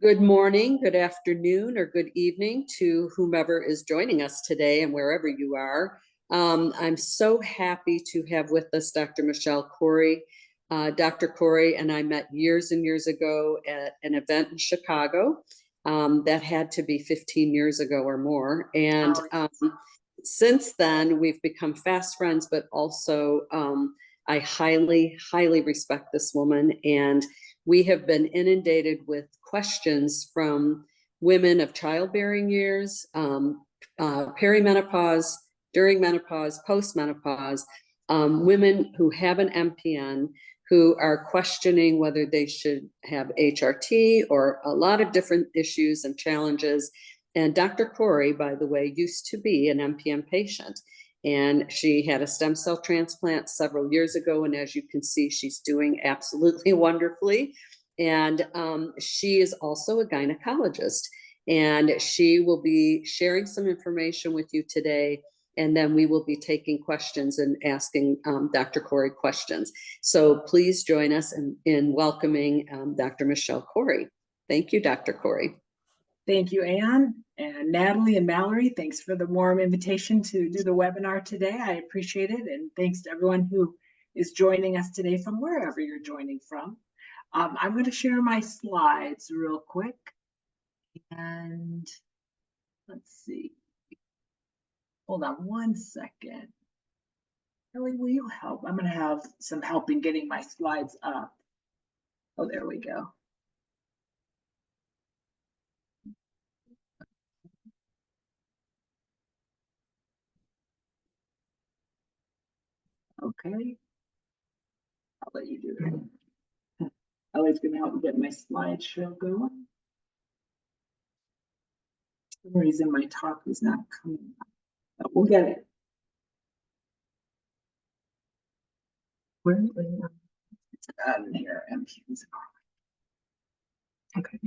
Good morning, good afternoon, or good evening to whomever is joining us today and wherever you are. I'm so happy to have with us Dr. Michele Couri. Dr. Couri and I met years and years ago at an event in Chicago. That had to be 15 years ago or more. And since then, we've become fast friends, but also I highly, highly respect this woman. And we have been inundated with questions from women of childbearing years, perimenopause, during menopause, postmenopause, women who have an MPN, who are questioning whether they should have HRT or a lot of different issues and challenges. And Dr. Couri, by the way, used to be an MPN patient. And she had a stem cell transplant several years ago. And as you can see, she's doing absolutely wonderfully. And she is also a gynecologist. And she will be sharing some information with you today. And then we will be taking questions and asking Dr. Couri questions. So please join us in welcoming Dr. Michele Couri. Thank you, Dr. Couri. Thank you, Anne, and Natalie and Mallory. Thanks for the warm invitation to do the webinar today. I appreciate it. And thanks to everyone who is joining us today from wherever you're joining from. I'm going to share my slides real quick. And let's see. Hold on one second. Kelly, will you help? I'm going to have some help in getting my slides up. Oh, there we go. Okay, I'll let you do it. Ellie's going to help me get my slideshow going. For some reason, my talk is not coming up, but we'll get it. Where is it? It's in here, MPNs. Okay.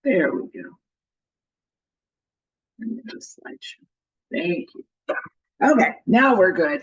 There we go. And the slideshow. Thank you. Okay, now we're good.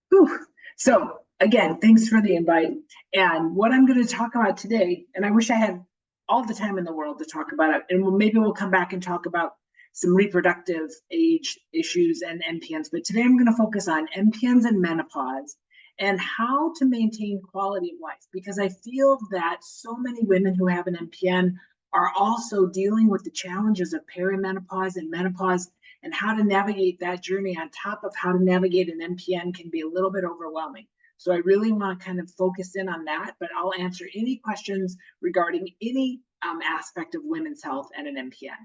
Whew. So again, thanks for the invite. And what I'm going to talk about today, and I wish I had all the time in the world to talk about it, and maybe we'll come back and talk about some reproductive age issues and MPNs, but today I'm going to focus on MPNs and menopause and how to maintain quality of life, because I feel that so many women who have an MPN are also dealing with the challenges of perimenopause and menopause, and how to navigate that journey on top of how to navigate an MPN can be a little bit overwhelming. So I really want to kind of focus in on that, but I'll answer any questions regarding any aspect of women's health and an MPN.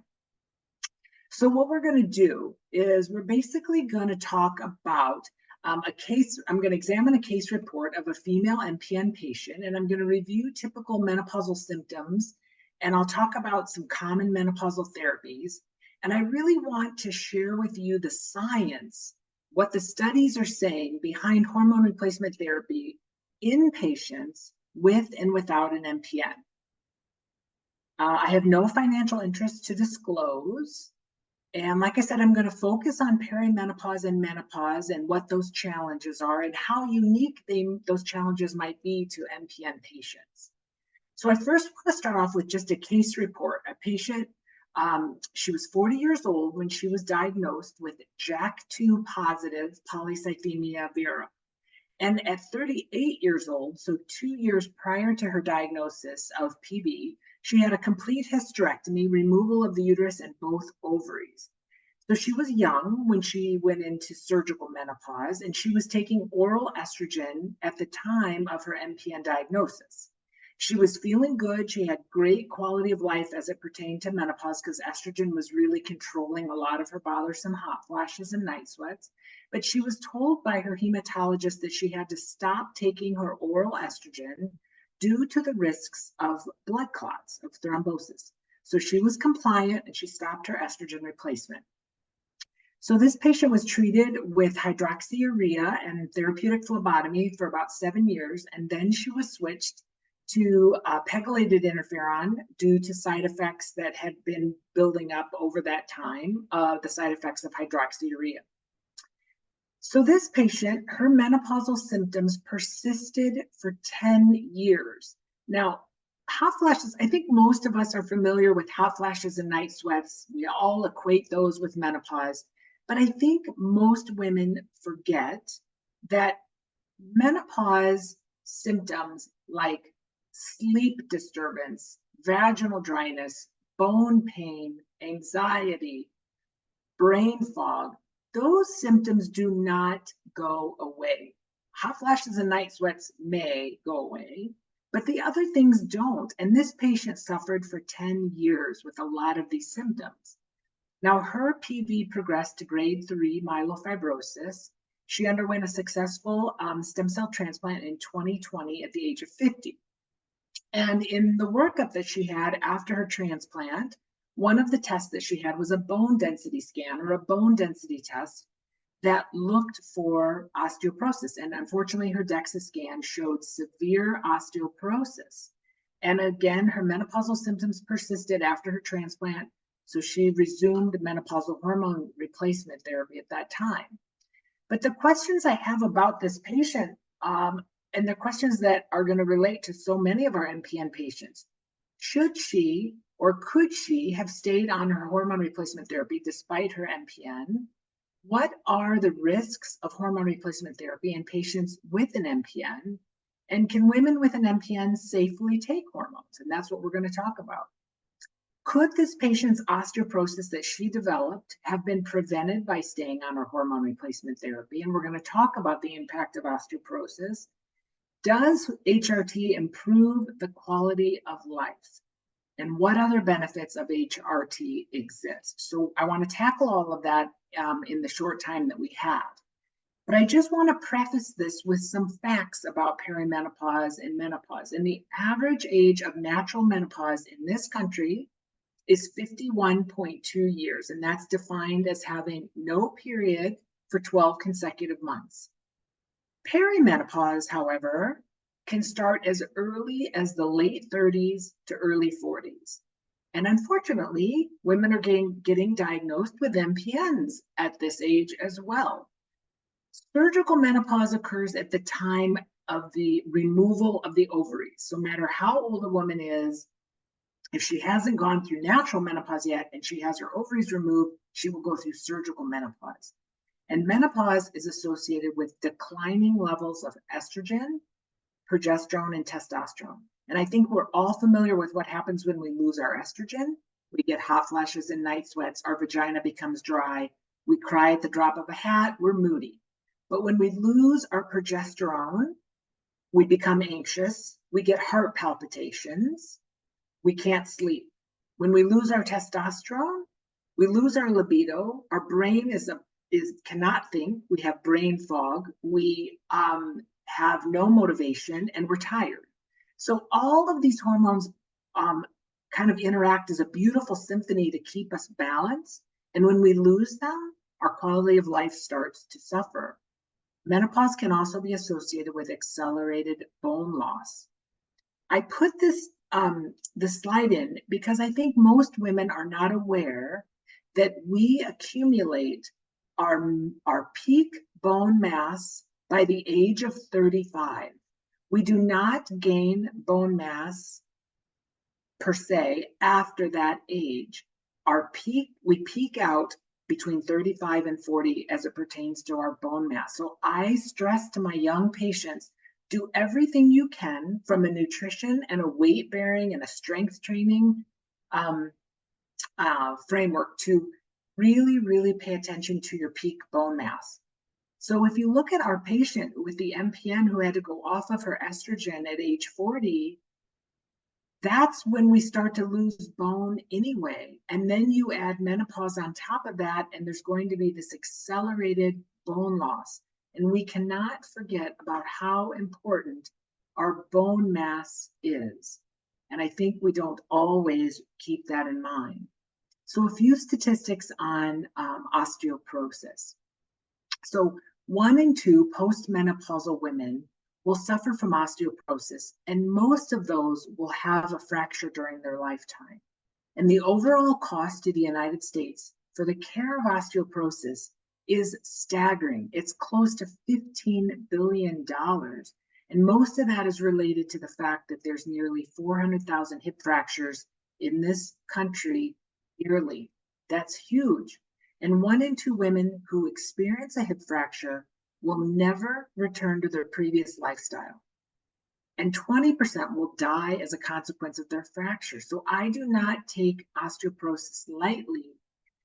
So what we're going to do is we're basically going to talk about a case. I'm going to examine a case report of a female MPN patient, and I'm going to review typical menopausal symptoms, and I'll talk about some common menopausal therapies. And I really want to share with you the science, what the studies are saying behind hormone replacement therapy in patients with and without an MPN. I have no financial interest to disclose. And like I said, I'm going to focus on perimenopause and menopause and what those challenges are and how unique those challenges might be to MPN patients. So I first want to start off with just a case report. A patient, she was 40 years old when she was diagnosed with JAK2 positive polycythemia vera. And at 38 years old, so 2 years prior to her diagnosis of PB, she had a complete hysterectomy, removal of the uterus and both ovaries. So she was young when she went into surgical menopause, and she was taking oral estrogen at the time of her MPN diagnosis. She was feeling good. She had great quality of life as it pertained to menopause because estrogen was really controlling a lot of her bothersome hot flashes and night sweats. But she was told by her hematologist that she had to stop taking her oral estrogen due to the risks of blood clots, of thrombosis. So she was compliant and she stopped her estrogen replacement. So this patient was treated with hydroxyurea and therapeutic phlebotomy for about 7 years, and then she was switched to pegylated interferon due to side effects that had been building up over that time, the side effects of hydroxyurea. So this patient, her menopausal symptoms persisted for 10 years. Now, hot flashes, I think most of us are familiar with hot flashes and night sweats. We all equate those with menopause. But I think most women forget that menopause symptoms like sleep disturbance, vaginal dryness, bone pain, anxiety, brain fog, those symptoms do not go away. Hot flashes and night sweats may go away, but the other things don't. And this patient suffered for 10 years with a lot of these symptoms. Now, her PV progressed to grade 3 myelofibrosis. She underwent a successful stem cell transplant in 2020 at the age of 50. And in the workup that she had after her transplant, one of the tests that she had was a bone density scan or a bone density test that looked for osteoporosis. And unfortunately, her DEXA scan showed severe osteoporosis. And again, her menopausal symptoms persisted after her transplant. So she resumed menopausal hormone replacement therapy at that time. But the questions I have about this patient, and the questions that are going to relate to so many of our MPN patients, should she or could she have stayed on her hormone replacement therapy despite her MPN? What are the risks of hormone replacement therapy in patients with an MPN? And can women with an MPN safely take hormones? And that's what we're going to talk about. Could this patient's osteoporosis that she developed have been prevented by staying on her hormone replacement therapy? And we're going to talk about the impact of osteoporosis. Does HRT improve the quality of life? And what other benefits of HRT exist? So I want to tackle all of that in the short time that we have. But I just want to preface this with some facts about perimenopause and menopause. And the average age of natural menopause in this country is 51.2 years, and that's defined as having no period for 12 consecutive months. Perimenopause, however, can start as early as the late 30s to early 40s. And unfortunately, women are getting diagnosed with MPNs at this age as well. Surgical menopause occurs at the time of the removal of the ovaries. So no matter how old a woman is, if she hasn't gone through natural menopause yet and she has her ovaries removed, she will go through surgical menopause. And menopause is associated with declining levels of estrogen, progesterone, and testosterone. And I think we're all familiar with what happens when we lose our estrogen. We get hot flashes and night sweats, our vagina becomes dry, we cry at the drop of a hat, we're moody. But when we lose our progesterone, we become anxious, we get heart palpitations, we can't sleep. When we lose our testosterone, we lose our libido, our brain cannot think, we have brain fog, we have no motivation, and we're tired. So all of these hormones kind of interact as a beautiful symphony to keep us balanced. And when we lose them, our quality of life starts to suffer. Menopause can also be associated with accelerated bone loss. I put this slide in because I think most women are not aware that we accumulate our peak bone mass by the age of 35. We do not gain bone mass per se after that age. We peak out between 35 and 40 as it pertains to our bone mass. So I stress to my young patients, do everything you can from a nutrition and a weight bearing and a strength training framework to really, really pay attention to your peak bone mass. So if you look at our patient with the MPN who had to go off of her estrogen at age 40, that's when we start to lose bone anyway. And then you add menopause on top of that, and there's going to be this accelerated bone loss. And we cannot forget about how important our bone mass is. And I think we don't always keep that in mind. So a few statistics on osteoporosis. So 1 in 2 postmenopausal women will suffer from osteoporosis, and most of those will have a fracture during their lifetime. And the overall cost to the United States for the care of osteoporosis is staggering. It's close to $15 billion. And most of that is related to the fact that there's nearly 400,000 hip fractures in this country yearly. That's huge. And 1 in 2 women who experience a hip fracture will never return to their previous lifestyle. And 20% will die as a consequence of their fracture. So I do not take osteoporosis lightly,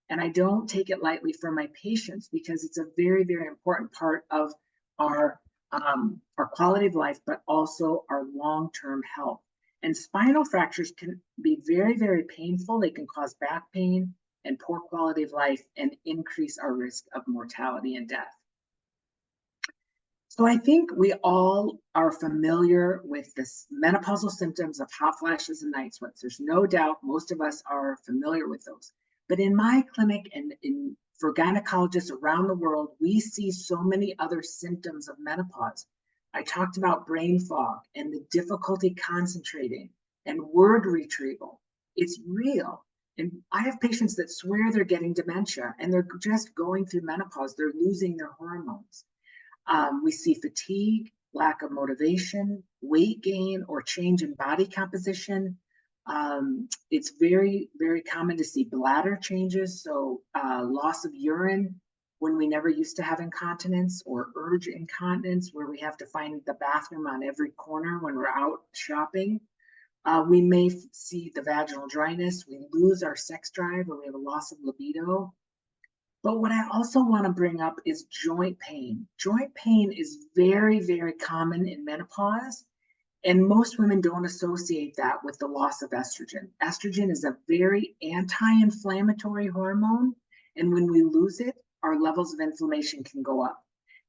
and I don't take it lightly for my patients, because it's a very, very important part of our quality of life, but also our long-term health. And spinal fractures can be very, very painful. They can cause back pain and poor quality of life and increase our risk of mortality and death. So I think we all are familiar with this menopausal symptoms of hot flashes and night sweats. There's no doubt most of us are familiar with those. But in my clinic and for gynecologists around the world, we see so many other symptoms of menopause. I talked about brain fog and the difficulty concentrating and word retrieval. It's real. And I have patients that swear they're getting dementia, and they're just going through menopause. They're losing their hormones. We see fatigue, lack of motivation, weight gain, or change in body composition. It's very, very common to see bladder changes, so loss of urine when we never used to have incontinence, or urge incontinence where we have to find the bathroom on every corner when we're out shopping. We may see the vaginal dryness, we lose our sex drive, or we have a loss of libido. But what I also want to bring up is joint pain. Joint pain is very, very common in menopause, and most women don't associate that with the loss of estrogen. Estrogen is a very anti-inflammatory hormone, and when we lose it, our levels of inflammation can go up.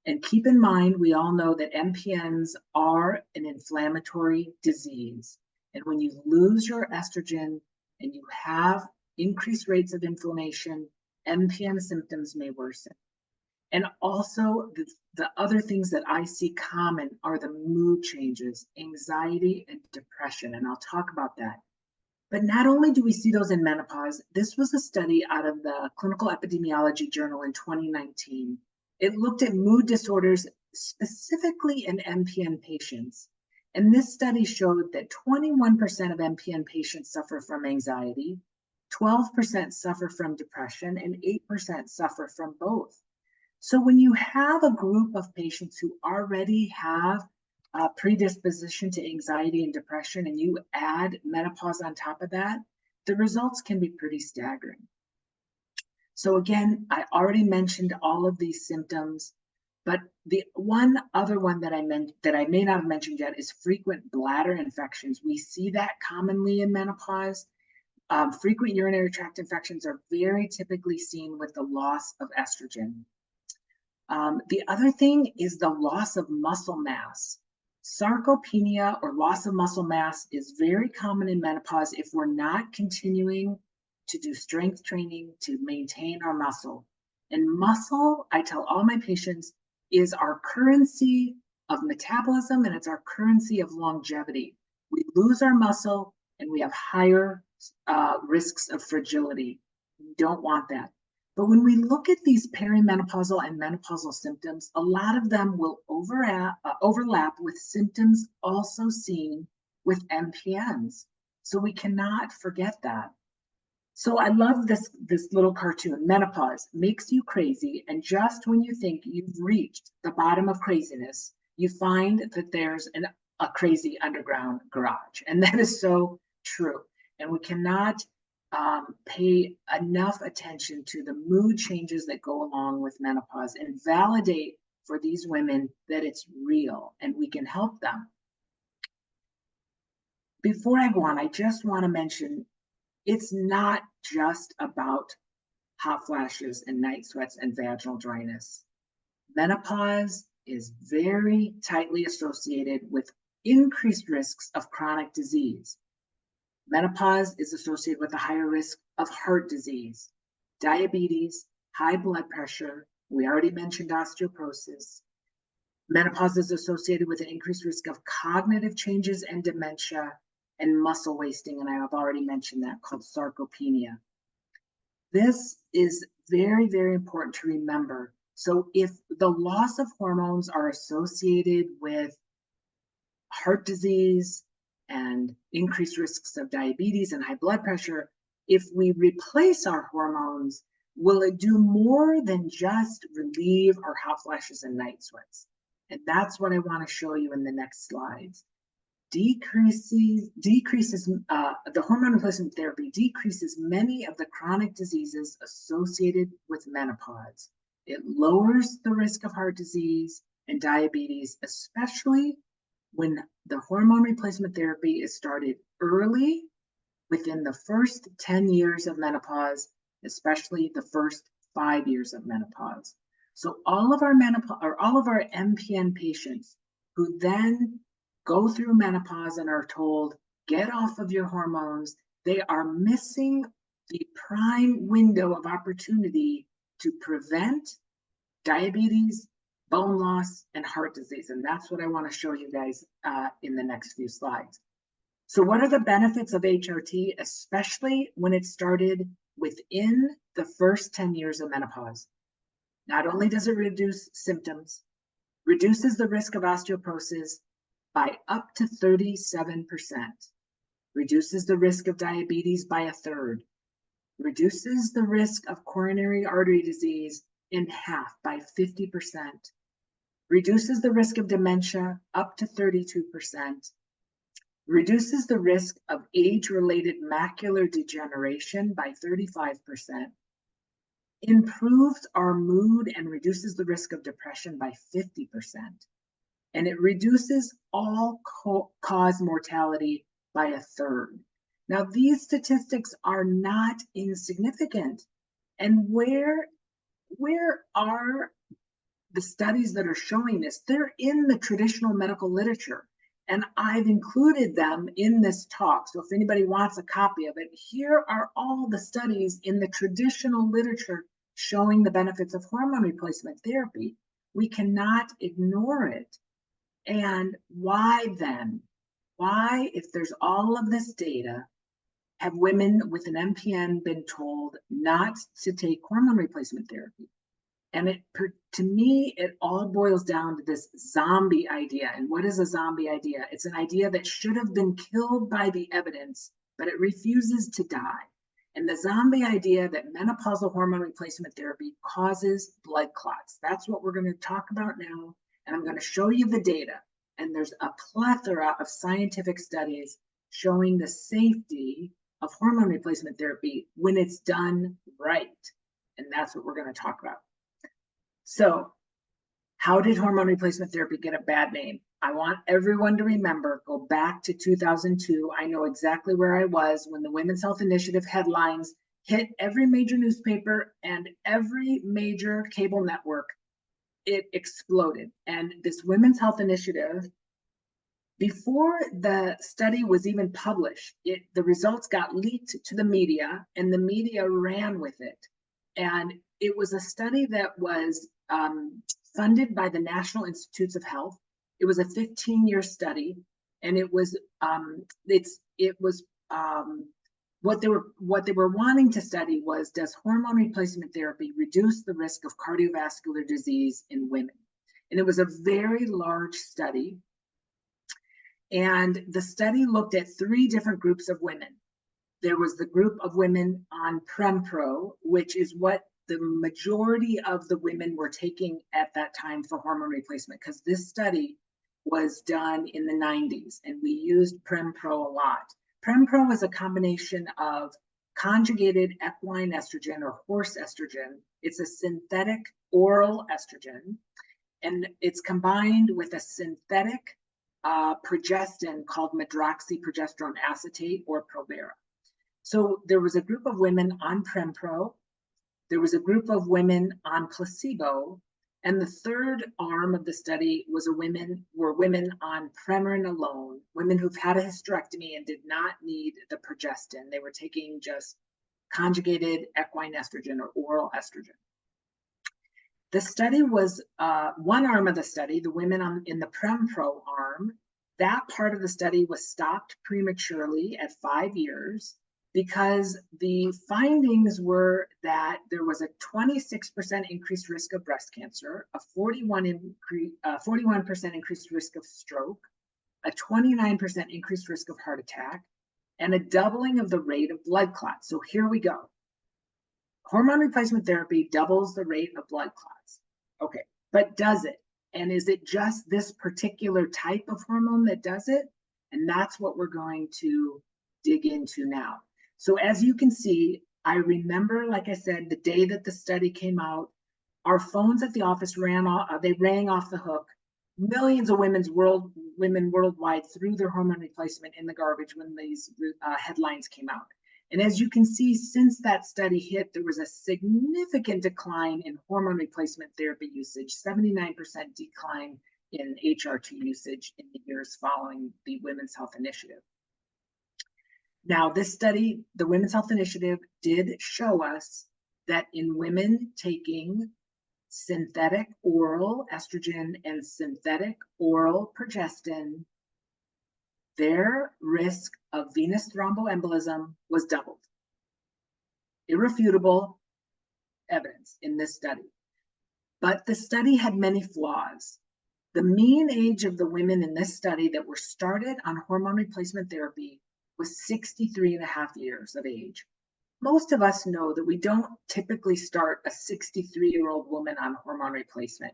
And keep in mind, we all know that MPNs are an inflammatory disease. And when you lose your estrogen and you have increased rates of inflammation, MPN symptoms may worsen. And also the other things that I see common are the mood changes, anxiety, and depression. And I'll talk about that. But not only do we see those in menopause, this was a study out of the Clinical Epidemiology Journal in 2019. It looked at mood disorders specifically in MPN patients. And this study showed that 21% of MPN patients suffer from anxiety, 12% suffer from depression, and 8% suffer from both. So when you have a group of patients who already have a predisposition to anxiety and depression, and you add menopause on top of that, the results can be pretty staggering. So again, I already mentioned all of these symptoms, but the one other one that I may not have mentioned yet is frequent bladder infections. We see that commonly in menopause. Frequent urinary tract infections are very typically seen with the loss of estrogen. The other thing is the loss of muscle mass. Sarcopenia, or loss of muscle mass, is very common in menopause if we're not continuing to do strength training to maintain our muscle. And muscle, I tell all my patients, is our currency of metabolism, and it's our currency of longevity. We lose our muscle and we have higher risks of fragility. We don't want that. But when we look at these perimenopausal and menopausal symptoms, a lot of them will overlap with symptoms also seen with MPNs. So we cannot forget that. So I love this little cartoon. Menopause makes you crazy, and just when you think you've reached the bottom of craziness, you find that there's a crazy underground garage. And that is so true. And we cannot pay enough attention to the mood changes that go along with menopause, and validate for these women that it's real and we can help them. Before I go on, I just want to mention, it's not just about hot flashes and night sweats and vaginal dryness. Menopause is very tightly associated with increased risks of chronic disease. Menopause is associated with a higher risk of heart disease, diabetes, high blood pressure. We already mentioned osteoporosis. Menopause is associated with an increased risk of cognitive changes and dementia, and muscle wasting, and I have already mentioned that, called sarcopenia. This is very, very important to remember, So if the loss of hormones are associated with heart disease and increased risks of diabetes and high blood pressure, if we replace our hormones, will it do more than just relieve our hot flashes and night sweats? And that's what I want to show you in the next slides. The hormone replacement therapy decreases many of the chronic diseases associated with menopause. It lowers the risk of heart disease and diabetes, especially when the hormone replacement therapy is started early, within the first 10 years of menopause, especially the first 5 years of menopause. So all of our MPN patients who then go through menopause and are told, get off of your hormones, they are missing the prime window of opportunity to prevent diabetes, bone loss, and heart disease. And that's what I want to show you guys in the next few slides. So what are the benefits of HRT, especially when it started within the first 10 years of menopause? Not only does it reduce symptoms, reduces the risk of osteoporosis by up to 37%, reduces the risk of diabetes by 1/3, reduces the risk of coronary artery disease in half by 50%, reduces the risk of dementia up to 32%, reduces the risk of age-related macular degeneration by 35%, improves our mood and reduces the risk of depression by 50%. And it reduces all-cause mortality by 1/3. Now, these statistics are not insignificant. And where are the studies that are showing this? They're in the traditional medical literature. And I've included them in this talk. So if anybody wants a copy of it, here are all the studies in the traditional literature showing the benefits of hormone replacement therapy. We cannot ignore it. And why then? Why, if there's all of this data, have women with an MPN been told not to take hormone replacement therapy? And to me, it all boils down to this zombie idea. And what is a zombie idea? It's an idea that should have been killed by the evidence, but it refuses to die. And the zombie idea that menopausal hormone replacement therapy causes blood clots. That's what we're going to talk about now. And I'm going to show you the data. And there's a plethora of scientific studies showing the safety of hormone replacement therapy when it's done right. And that's what we're going to talk about. So how did hormone replacement therapy get a bad name? I want everyone to remember, go back to 2002. I know exactly where I was when the Women's Health Initiative headlines hit every major newspaper and every major cable network. It exploded. And this Women's Health Initiative, before the study was even published, the results got leaked to the media and the media ran with it. And it was a study that was funded by the National Institutes of Health. It was a 15-year study, and it was what they were wanting to study was, does hormone replacement therapy reduce the risk of cardiovascular disease in women? And it was a very large study. And the study looked at 3 different groups of women. There was the group of women on Prempro, which is what the majority of the women were taking at that time for hormone replacement, because this study was done in the 90s and we used Prempro a lot. Prempro is a combination of conjugated equine estrogen or horse estrogen. It's a synthetic oral estrogen, and it's combined with a synthetic progestin called medroxyprogesterone acetate or Provera. So there was a group of women on Prempro, there was a group of women on placebo, and the third arm of the study was women on Premarin alone, women who've had a hysterectomy and did not need the progestin. They were taking just conjugated equine estrogen or oral estrogen. The study was one arm of the study, the women in the Prempro arm. That part of the study was stopped prematurely at 5 years. because the findings were that there was a 26% increased risk of breast cancer, a 41% increased risk of stroke, a 29% increased risk of heart attack, and a doubling of the rate of blood clots. So here we go. Hormone replacement therapy doubles the rate of blood clots. Okay, but does it? And is it just this particular type of hormone that does it? And that's what we're going to dig into now. So as you can see, I remember, like I said, the day that the study came out, our phones at the office rang off the hook. Millions of women worldwide threw their hormone replacement in the garbage when these headlines came out. And as you can see, since that study hit, there was a significant decline in hormone replacement therapy usage, 79% decline in HRT usage in the years following the Women's Health Initiative. Now, this study, the Women's Health Initiative, did show us that in women taking synthetic oral estrogen and synthetic oral progestin, their risk of venous thromboembolism was doubled. Irrefutable evidence in this study. But the study had many flaws. The mean age of the women in this study that were started on hormone replacement therapy was 63.5 years of age. Most of us know that we don't typically start a 63-year-old woman on hormone replacement.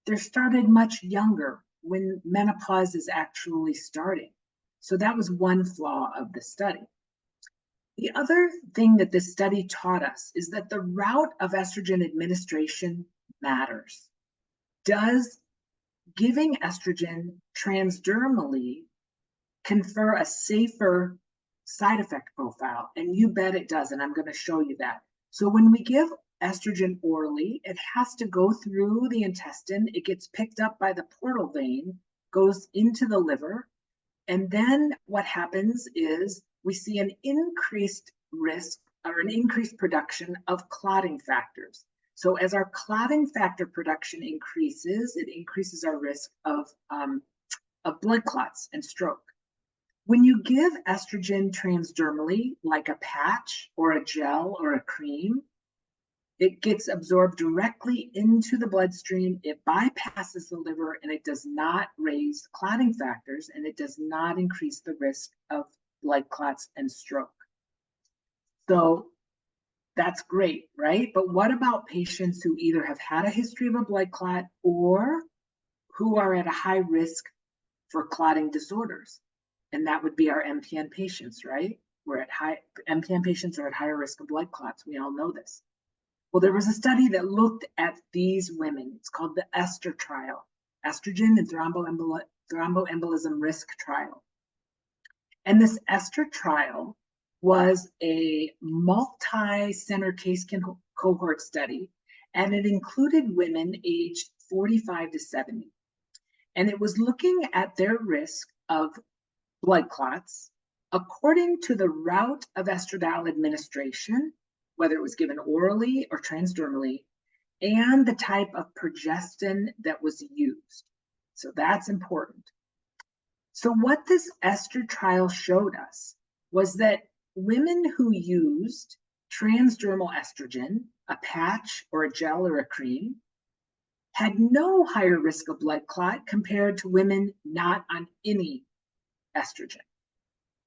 They're started much younger when menopause is actually starting. So that was one flaw of the study. The other thing that this study taught us is that the route of estrogen administration matters. Does giving estrogen transdermally confer a safer side effect profile? And you bet it does, and I'm going to show you that. So when we give estrogen orally, it has to go through the intestine. It gets picked up by the portal vein, goes into the liver, and then what happens is we see an increased risk or an increased production of clotting factors. So as our clotting factor production increases, it increases our risk of blood clots and stroke. When you give estrogen transdermally, like a patch or a gel or a cream, it gets absorbed directly into the bloodstream. It bypasses the liver, and it does not raise clotting factors, and it does not increase the risk of blood clots and stroke. So that's great, right? But what about patients who either have had a history of a blood clot or who are at a high risk for clotting disorders? And that would be our MPN patients, right? MPN patients are at higher risk of blood clots. We all know this. Well, there was a study that looked at these women. It's called the ESTER trial, Estrogen and Thromboembolism Risk Trial. And this ESTER trial was a multi-center case cohort study, and it included women aged 45 to 70. And it was looking at their risk of blood clots according to the route of estradiol administration, whether it was given orally or transdermally, and the type of progestin that was used. So that's important. So what this ESTER trial showed us was that women who used transdermal estrogen, a patch or a gel or a cream, had no higher risk of blood clot compared to women not on any estrogen.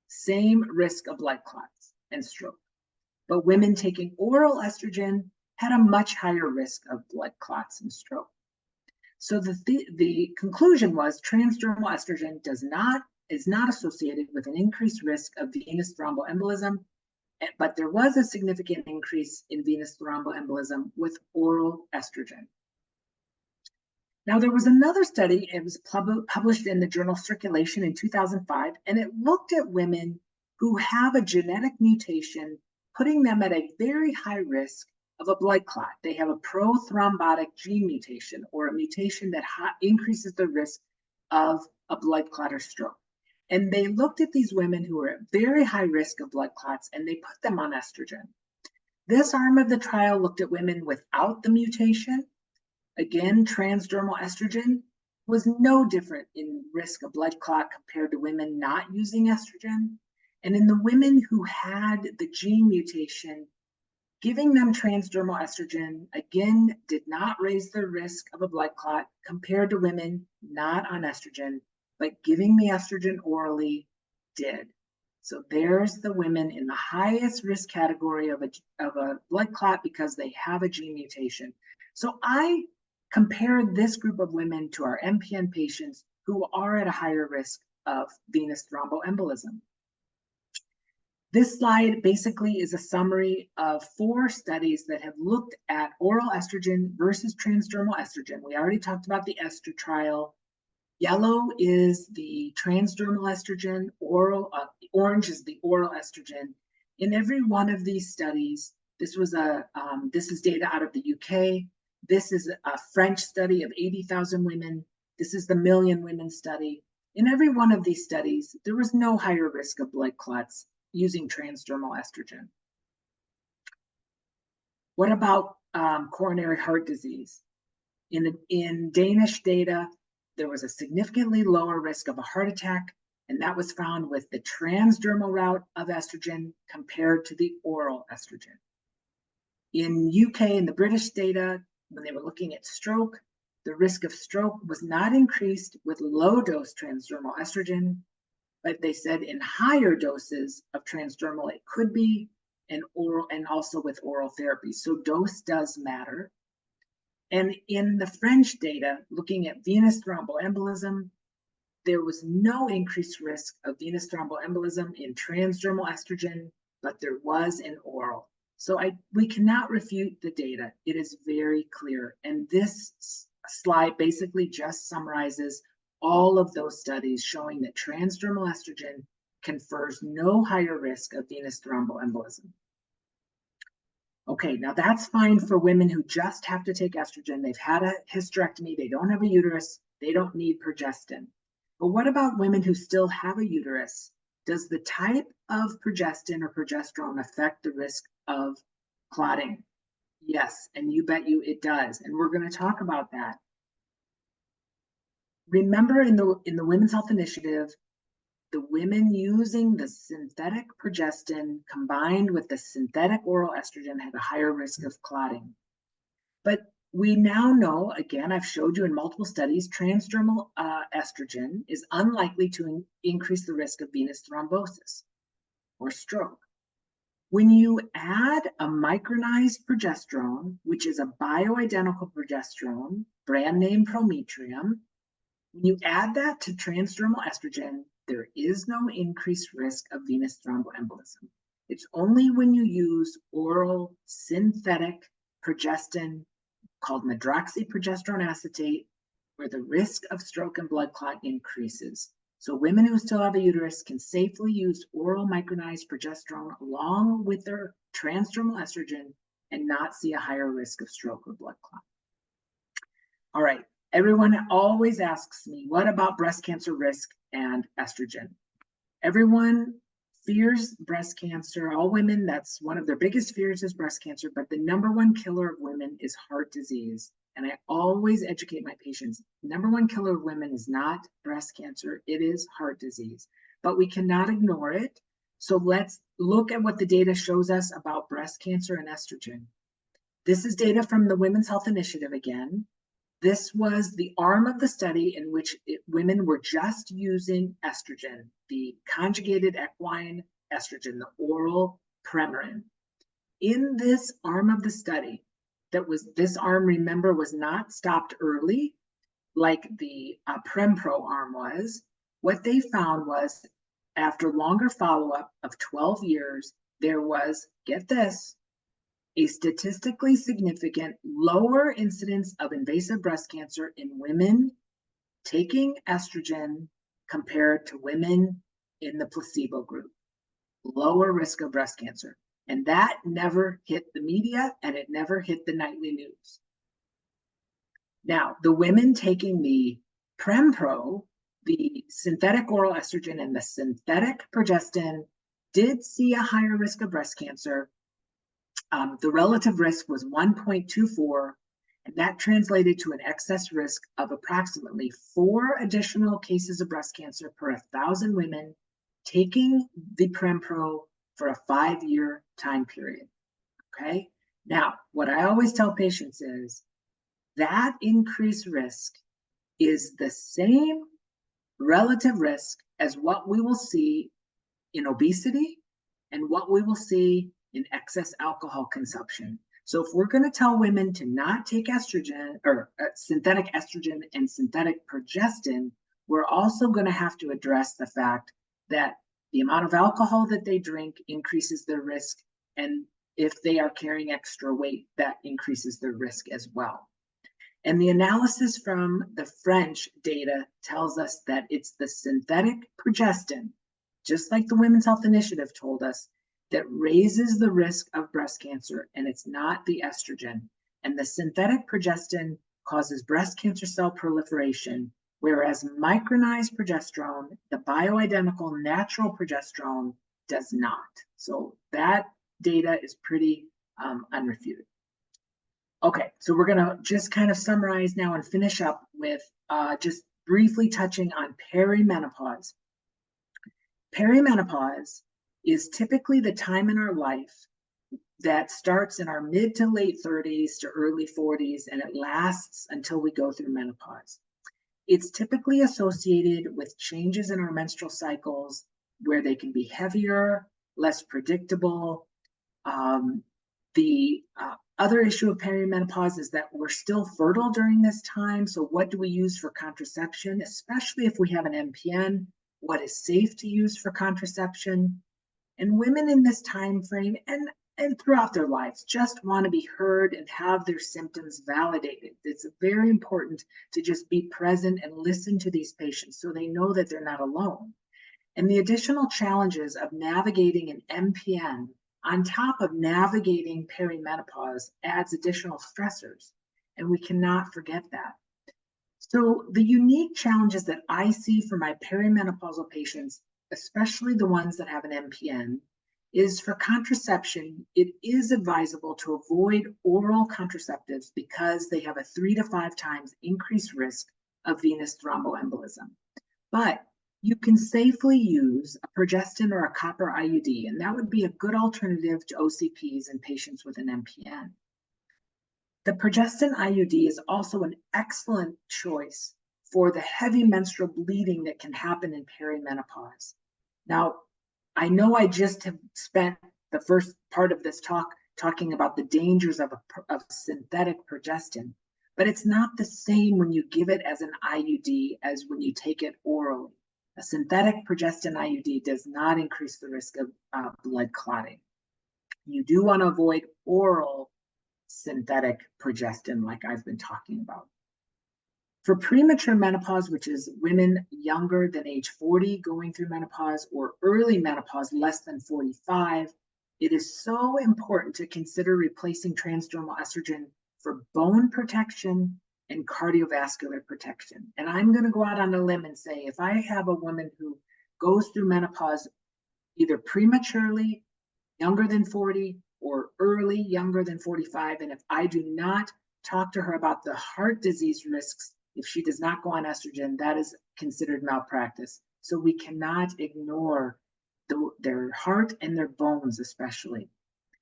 Same risk of blood clots and stroke. But women taking oral estrogen had a much higher risk of blood clots and stroke. So the conclusion was transdermal estrogen is not associated with an increased risk of venous thromboembolism, but there was a significant increase in venous thromboembolism with oral estrogen. Now, there was another study, it was published in the journal Circulation in 2005, and it looked at women who have a genetic mutation, putting them at a very high risk of a blood clot. They have a prothrombotic gene mutation, or a mutation that increases the risk of a blood clot or stroke. And they looked at these women who were at very high risk of blood clots, and they put them on estrogen. This arm of the trial looked at women without the mutation. Again, transdermal estrogen was no different in risk of blood clot compared to women not using estrogen. And in the women who had the gene mutation, giving them transdermal estrogen, again, did not raise their risk of a blood clot compared to women not on estrogen, but giving the estrogen orally did. So there's the women in the highest risk category of a blood clot because they have a gene mutation. So I compared this group of women to our MPN patients who are at a higher risk of venous thromboembolism. This slide basically is a summary of 4 studies that have looked at oral estrogen versus transdermal estrogen. We already talked about the ESTRA trial. Yellow is the transdermal estrogen, orange is the oral estrogen. In every one of these studies, this is data out of the UK. This is a French study of 80,000 women. This is the Million Women study. In every one of these studies, there was no higher risk of blood clots using transdermal estrogen. What about coronary heart disease? In Danish data, there was a significantly lower risk of a heart attack, and that was found with the transdermal route of estrogen compared to the oral estrogen. In UK and the British data, when they were looking at stroke, the risk of stroke was not increased with low-dose transdermal estrogen, but they said in higher doses of transdermal it could be, and also with oral therapy. So dose does matter. And in the French data, looking at venous thromboembolism, there was no increased risk of venous thromboembolism in transdermal estrogen, but there was in oral. So we cannot refute the data. It is very clear. And this slide basically just summarizes all of those studies showing that transdermal estrogen confers no higher risk of venous thromboembolism. Okay, now that's fine for women who just have to take estrogen. They've had a hysterectomy, they don't have a uterus, they don't need progestin. But what about women who still have a uterus? Does the type of progestin or progesterone affect the risk of clotting? Yes, and you bet you it does. And we're going to talk about that. Remember in the Women's Health Initiative, the women using the synthetic progestin combined with the synthetic oral estrogen had a higher risk of clotting. But we now know, again, I've showed you in multiple studies, transdermal estrogen is unlikely to increase the risk of venous thrombosis or stroke. When you add a micronized progesterone, which is a bioidentical progesterone, brand name Prometrium, when you add that to transdermal estrogen, there is no increased risk of venous thromboembolism. It's only when you use oral synthetic progestin called medroxyprogesterone acetate where the risk of stroke and blood clot increases. So women who still have a uterus can safely use oral micronized progesterone along with their transdermal estrogen and not see a higher risk of stroke or blood clot. All right, everyone always asks me, what about breast cancer risk and estrogen? Everyone fears breast cancer. All women, that's one of their biggest fears is breast cancer, but the #1 killer of women is heart disease. And I always educate my patients, #1 killer of women is not breast cancer, it is heart disease, but we cannot ignore it. So let's look at what the data shows us about breast cancer and estrogen. This is data from the Women's Health Initiative again. This was the arm of the study in which women were just using estrogen, the conjugated equine estrogen, the oral Premarin. In this arm of the study, this arm, remember, was not stopped early like the Prempro arm was. What they found was after longer follow-up of 12 years, there was, get this, a statistically significant lower incidence of invasive breast cancer in women taking estrogen compared to women in the placebo group. Lower risk of breast cancer. And that never hit the media and it never hit the nightly news. Now, the women taking the Prempro, the synthetic oral estrogen and the synthetic progestin did see a higher risk of breast cancer. The relative risk was 1.24, and that translated to an excess risk of approximately 4 additional cases of breast cancer per 1,000 women taking the Prempro for a 5-year time period. Okay. Now, what I always tell patients is that increased risk is the same relative risk as what we will see in obesity and what we will see in excess alcohol consumption. So if we're going to tell women to not take estrogen or synthetic estrogen and synthetic progestin, we're also going to have to address the fact that the amount of alcohol that they drink increases their risk, and if they are carrying extra weight, that increases their risk as well. And the analysis from the French data tells us that it's the synthetic progestin, just like the Women's Health Initiative told us, that raises the risk of breast cancer, and it's not the estrogen. And the synthetic progestin causes breast cancer cell proliferation, whereas micronized progesterone, the bioidentical natural progesterone, does not. So that data is pretty unrefuted. Okay, so we're gonna just kind of summarize now and finish up with just briefly touching on perimenopause. Perimenopause is typically the time in our life that starts in our mid to late 30s to early 40s, and it lasts until we go through menopause. It's typically associated with changes in our menstrual cycles where they can be heavier, less predictable. The other issue of perimenopause is that we're still fertile during this time. So what do we use for contraception, especially if we have an MPN? What is safe to use for contraception? And women in this time frame and throughout their lives just want to be heard and have their symptoms validated. It's very important to just be present and listen to these patients so they know that they're not alone. And the additional challenges of navigating an MPN on top of navigating perimenopause adds additional stressors, and we cannot forget that. So the unique challenges that I see for my perimenopausal patients, especially the ones that have an MPN, is for contraception, it is advisable to avoid oral contraceptives because they have a 3 to 5 times increased risk of venous thromboembolism. But you can safely use a progestin or a copper IUD, and that would be a good alternative to OCPs in patients with an MPN. The progestin IUD is also an excellent choice for the heavy menstrual bleeding that can happen in perimenopause. Now, I know I just have spent the first part of this talk talking about the dangers of synthetic progestin, but it's not the same when you give it as an IUD as when you take it orally. A synthetic progestin IUD does not increase the risk of blood clotting. You do want to avoid oral synthetic progestin like I've been talking about. For premature menopause, which is women younger than age 40 going through menopause, or early menopause less than 45, it is so important to consider replacing transdermal estrogen for bone protection and cardiovascular protection. And I'm going to go out on a limb and say, if I have a woman who goes through menopause either prematurely, younger than 40, or early, younger than 45, and if I do not talk to her about the heart disease risks, if she does not go on estrogen, that is considered malpractice. So we cannot ignore their heart and their bones especially.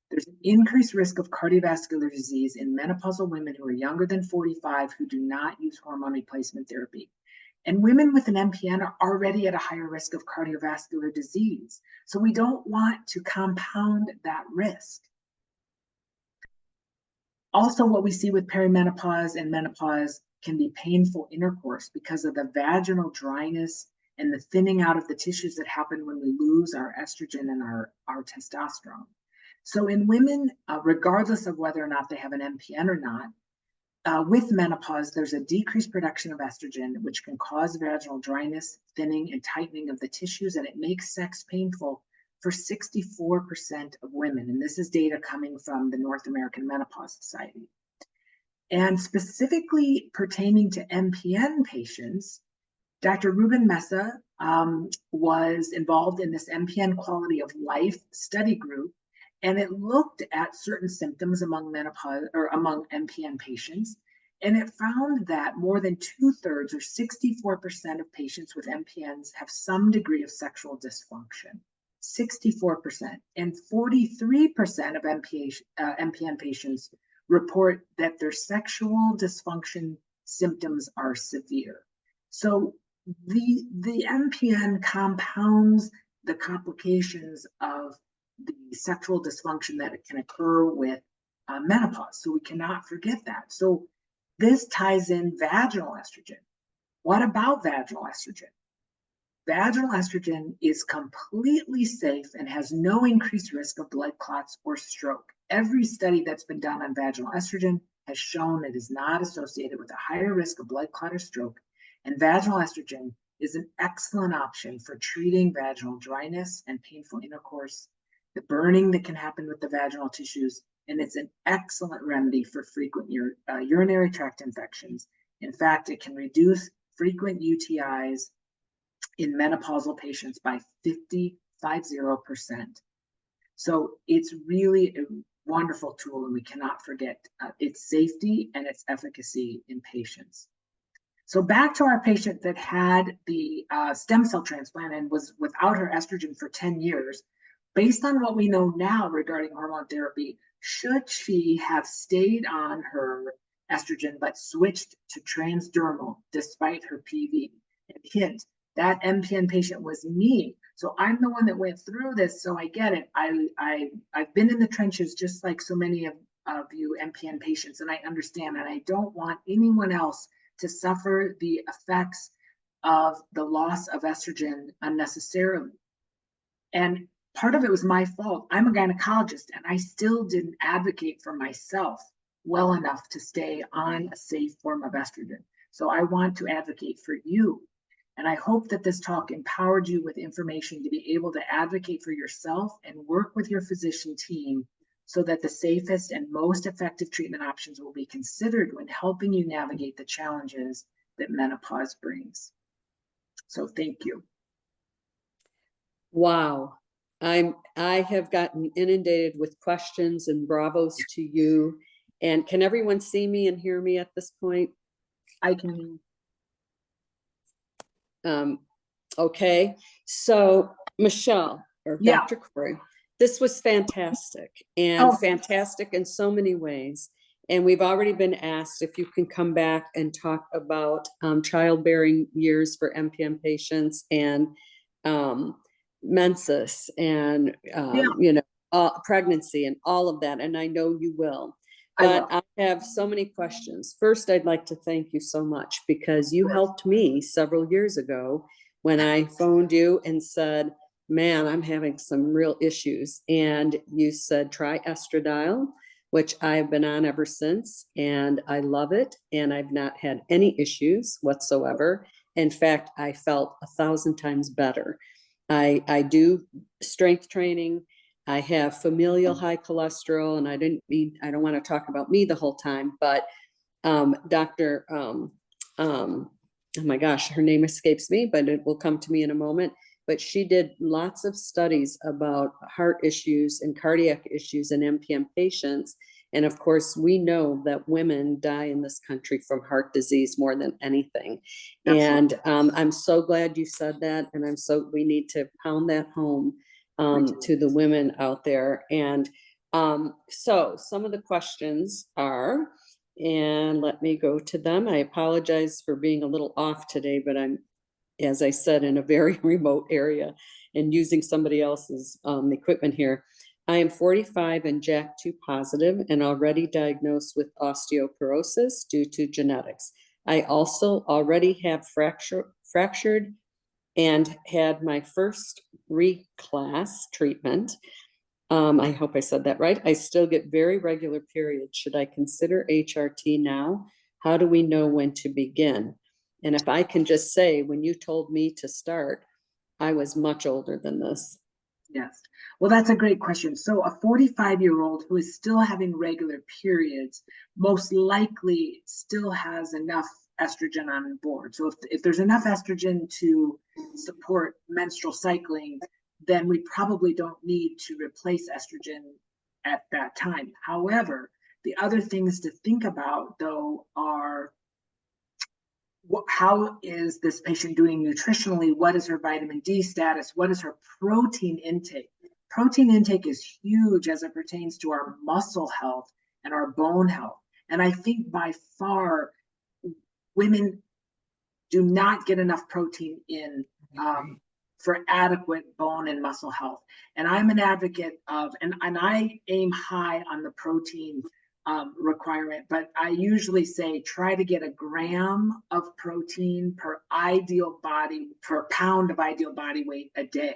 There's an increased risk of cardiovascular disease in menopausal women who are younger than 45 who do not use hormone replacement therapy. And women with an MPN are already at a higher risk of cardiovascular disease. So we don't want to compound that risk. Also, what we see with perimenopause and menopause can be painful intercourse because of the vaginal dryness and the thinning out of the tissues that happen when we lose our estrogen and our testosterone. So in women, regardless of whether or not they have an MPN or not, with menopause, there's a decreased production of estrogen, which can cause vaginal dryness, thinning, and tightening of the tissues, and it makes sex painful for 64% of women. And this is data coming from the North American Menopause Society. And specifically pertaining to MPN patients, Dr. Ruben Mesa was involved in this MPN quality of life study group, and it looked at certain symptoms among menopause or among MPN patients. And it found that more than 2/3 or 64% of patients with MPNs have some degree of sexual dysfunction. 64%. And 43% of MPN patients report that their sexual dysfunction symptoms are severe. So the MPN compounds the complications of the sexual dysfunction that can occur with menopause. So we cannot forget that. So this ties in vaginal estrogen. What about vaginal estrogen? Vaginal estrogen is completely safe and has no increased risk of blood clots or stroke. Every study that's been done on vaginal estrogen has shown it is not associated with a higher risk of blood clot or stroke. And vaginal estrogen is an excellent option for treating vaginal dryness and painful intercourse, the burning that can happen with the vaginal tissues, and it's an excellent remedy for frequent urinary tract infections. In fact, it can reduce frequent UTIs in menopausal patients by 50%. So it's really a wonderful tool, and we cannot forget its safety and its efficacy in patients. So back to our patient that had the stem cell transplant and was without her estrogen for 10 years. Based on what we know now regarding hormone therapy, should she have stayed on her estrogen but switched to transdermal despite her PV? And hint, that MPN patient was me. So I'm the one that went through this, so I get it. I've been in the trenches just like so many of you MPN patients, and I understand, and I don't want anyone else to suffer the effects of the loss of estrogen unnecessarily. And part of it was my fault. I'm a gynecologist, and I still didn't advocate for myself well enough to stay on a safe form of estrogen. So I want to advocate for you. And I hope that this talk empowered you with information to be able to advocate for yourself and work with your physician team so that the safest and most effective treatment options will be considered when helping you navigate the challenges that menopause brings. So thank you. Wow. I have gotten inundated with questions and bravos to you. And can everyone see me and hear me at this point? I can. Okay. So Michele or Yeah. Dr. Couri, this was fantastic and fantastic in so many ways. And we've already been asked if you can come back and talk about childbearing years for MPN patients and menses and, you know, pregnancy and all of that. And I know you will. But I have so many questions. First, I'd like to thank you so much because you helped me several years ago when I phoned you and said, man, I'm having some real issues. And you said, try estradiol, which I've been on ever since. And I love it. And I've not had any issues whatsoever. In fact, I felt 1,000 times better. I do strength training. I have familial high cholesterol, and I don't want to talk about me the whole time, but Dr. Oh my gosh, her name escapes me, but it will come to me in a moment. But she did lots of studies about heart issues and cardiac issues in MPN patients. And of course, we know that women die in this country from heart disease more than anything. Absolutely. And I'm so glad you said that. And we need to pound that home to the women out there. And so some of the questions are, and let me go to them. I apologize for being a little off today, but I'm, as I said, in a very remote area and using somebody else's equipment here. I am 45 and JAK2 positive and already diagnosed with osteoporosis due to genetics. I also already have fractured and had my first reclast treatment. I hope I said that right. I still get very regular periods. Should I consider HRT now? How do we know when to begin? And if I can just say, when you told me to start, I was much older than this. Yes. Well, that's a great question. So a 45-year-old who is still having regular periods most likely still has enough estrogen on board. So if there's enough estrogen to support menstrual cycling, then we probably don't need to replace estrogen at that time. However, The other things to think about, though, are how is this patient doing nutritionally? What is her vitamin D status? What is her protein intake? Protein intake is huge as it pertains to our muscle health and our bone health. And I think by far, women do not get enough protein in for adequate bone and muscle health. And I'm an advocate of, and I aim high on the protein requirement, but I usually say try to get a gram of protein per pound of ideal body weight a day.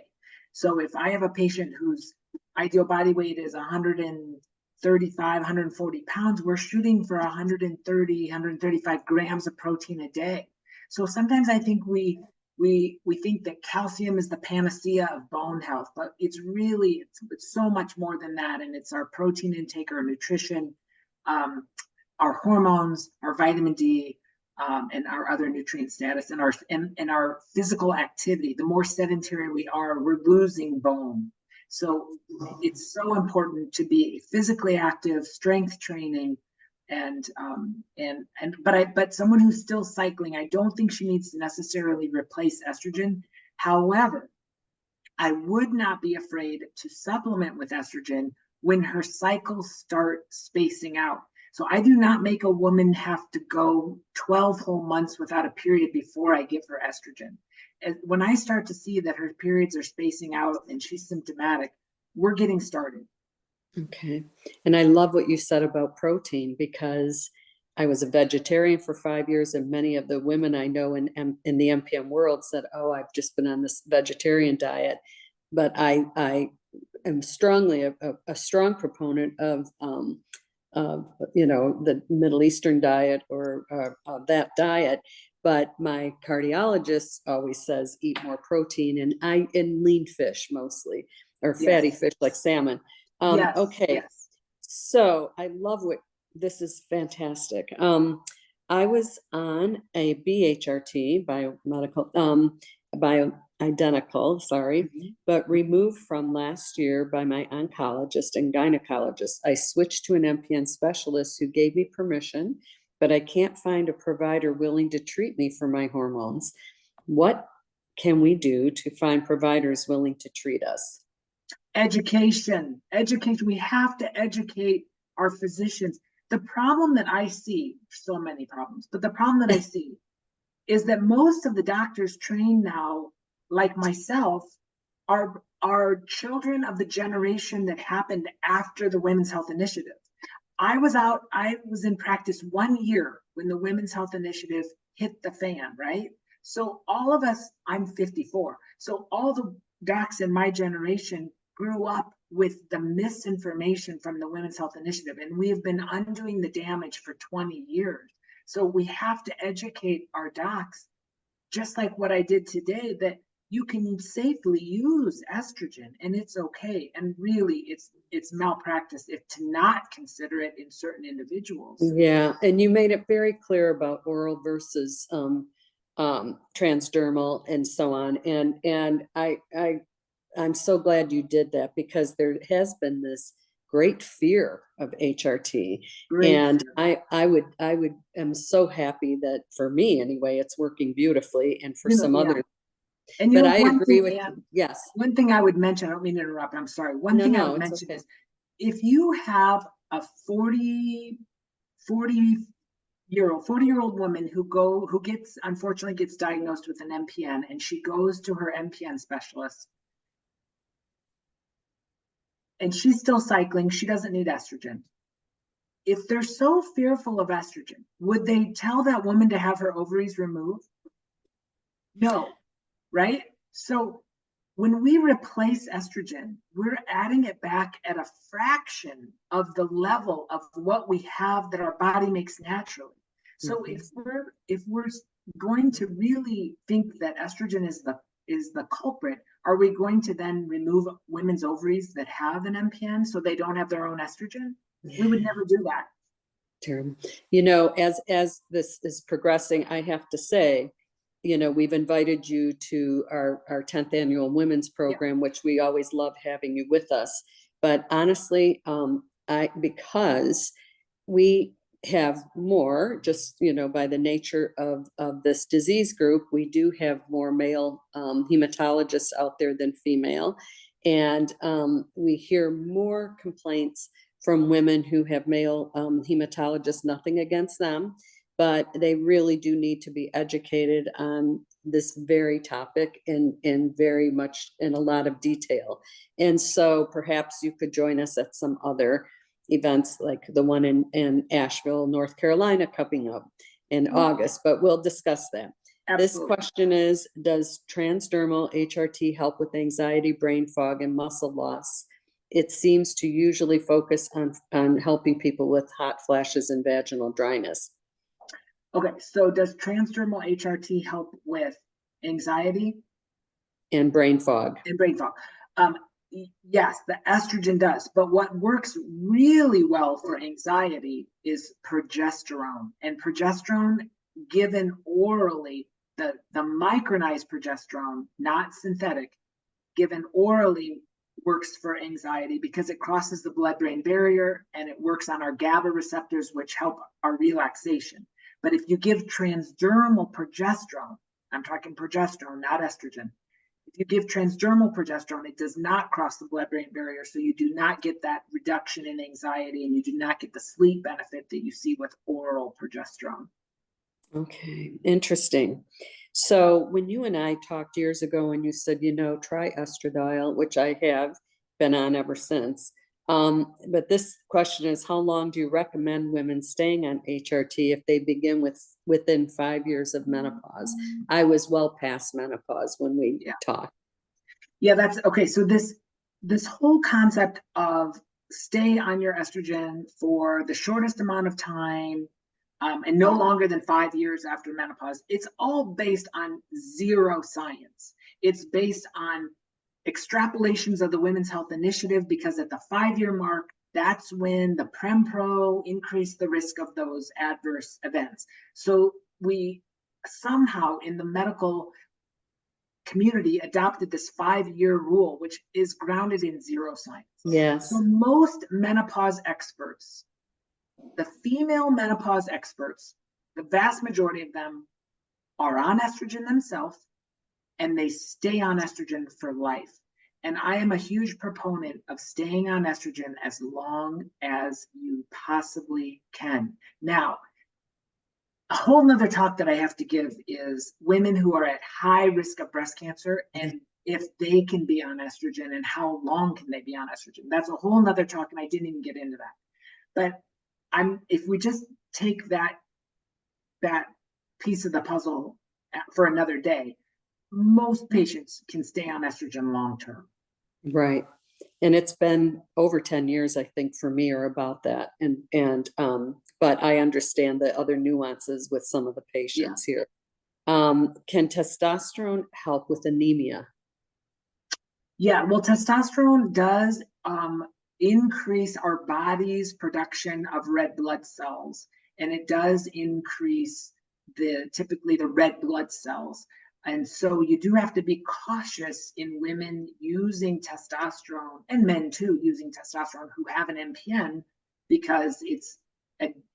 So if I have a patient whose ideal body weight is 135, 140 pounds, we're shooting for 130, 135 grams of protein a day. So sometimes I think we think that calcium is the panacea of bone health, but it's really, it's so much more than that. And it's our protein intake, our nutrition, our hormones, our vitamin D, and our other nutrient status, and our physical activity. The more sedentary we are, we're losing bone. So it's so important to be physically active, strength training, but someone who's still cycling, I don't think she needs to necessarily replace estrogen. However, I would not be afraid to supplement with estrogen when her cycles start spacing out. So I do not make a woman have to go 12 whole months without a period before I give her estrogen. And when I start to see that her periods are spacing out and she's symptomatic, we're getting started. Okay. And I love what you said about protein, because I was a vegetarian for 5 years, and many of the women I know in the MPN world said, oh, I've just been on this vegetarian diet. But I am strongly a strong proponent of the Middle Eastern diet or that diet. But my cardiologist always says eat more protein, and lean fish mostly, or fatty fish like salmon. Yes, okay. Yes. So I love this is fantastic. I was on a BHRT, bioidentical, but removed from last year by my oncologist and gynecologist. I switched to an MPN specialist who gave me permission, but I can't find a provider willing to treat me for my hormones. What can we do to find providers willing to treat us? Education. We have to educate our physicians. The problem that I see, so many problems, but the problem that I see is that most of the doctors trained now, like myself, are children of the generation that happened after the Women's Health Initiative. I was in practice 1 year when the Women's Health Initiative hit the fan, right? So all of us, I'm 54, so all the docs in my generation grew up with the misinformation from the Women's Health Initiative, and we have been undoing the damage for 20 years. So we have to educate our docs, just like what I did today, that you can safely use estrogen and it's okay. And really, it's malpractice to not consider it in certain individuals. Yeah, and you made it very clear about oral versus transdermal and so on. And I'm so glad you did that, because there has been this great fear of HRT. And I am so happy that, for me anyway, it's working beautifully, and for some others. And but I agree with you. Yes. One thing I would mention, I don't mean to interrupt, I'm sorry. One thing I would mention is, if you have a 40-year-old woman who unfortunately gets diagnosed with an MPN, and she goes to her MPN specialist, and she's still cycling, she doesn't need estrogen. If they're so fearful of estrogen, would they tell that woman to have her ovaries removed? No, right? So when we replace estrogen, we're adding it back at a fraction of the level of what we have that our body makes naturally. So if we're going to really think that estrogen is the culprit, are we going to then remove women's ovaries that have an MPN so they don't have their own estrogen? We would never do that. Terrible. As this is progressing, I have to say, we've invited you to our 10th annual women's program, which we always love having you with us. But honestly, because we have more, just, by the nature of this disease group, we do have more male hematologists out there than female. And we hear more complaints from women who have male hematologists, nothing against them, but they really do need to be educated on this very topic in very much in a lot of detail. And so perhaps you could join us at some other events like the one in Asheville, North Carolina coming up in August, but we'll discuss that. Absolutely. This question is, does transdermal HRT help with anxiety, brain fog, and muscle loss? It seems to usually focus on helping people with hot flashes and vaginal dryness. Okay, so does transdermal HRT help with anxiety? And brain fog. And brain fog. Yes, the estrogen does, but what works really well for anxiety is progesterone. And progesterone given orally, the micronized progesterone, not synthetic, given orally works for anxiety because it crosses the blood-brain barrier and it works on our GABA receptors, which help our relaxation. But if you give transdermal progesterone, I'm talking progesterone, not estrogen. If you give transdermal progesterone, it does not cross the blood-brain barrier, so you do not get that reduction in anxiety and you do not get the sleep benefit that you see with oral progesterone. Okay, interesting. So when you and I talked years ago and you said, try estradiol, which I have been on ever since. But this question is, how long do you recommend women staying on HRT if they begin within 5 years of menopause? I was well past menopause when we talked. Yeah, that's okay. So this whole concept of stay on your estrogen for the shortest amount of time and no longer than 5 years after menopause, it's all based on zero science. It's based on extrapolations of the Women's Health Initiative, because at the 5-year mark, that's when the Prem-Pro increased the risk of those adverse events. So we somehow in the medical community adopted this 5-year rule, which is grounded in zero science. Yes. So most menopause experts, the female menopause experts, the vast majority of them are on estrogen themselves, and they stay on estrogen for life. And I am a huge proponent of staying on estrogen as long as you possibly can. Now, a whole nother talk that I have to give is women who are at high risk of breast cancer and if they can be on estrogen and how long can they be on estrogen. That's a whole nother talk, and I didn't even get into that. But if we just take that piece of the puzzle for another day, most patients can stay on estrogen long term. Right. And it's been over 10 years, I think, for me, or about that. But I understand the other nuances with some of the patients here. Can testosterone help with anemia? Yeah, well, testosterone does increase our body's production of red blood cells, and it does increase typically the red blood cells. And so you do have to be cautious in women using testosterone, and men too, using testosterone who have an MPN, because it's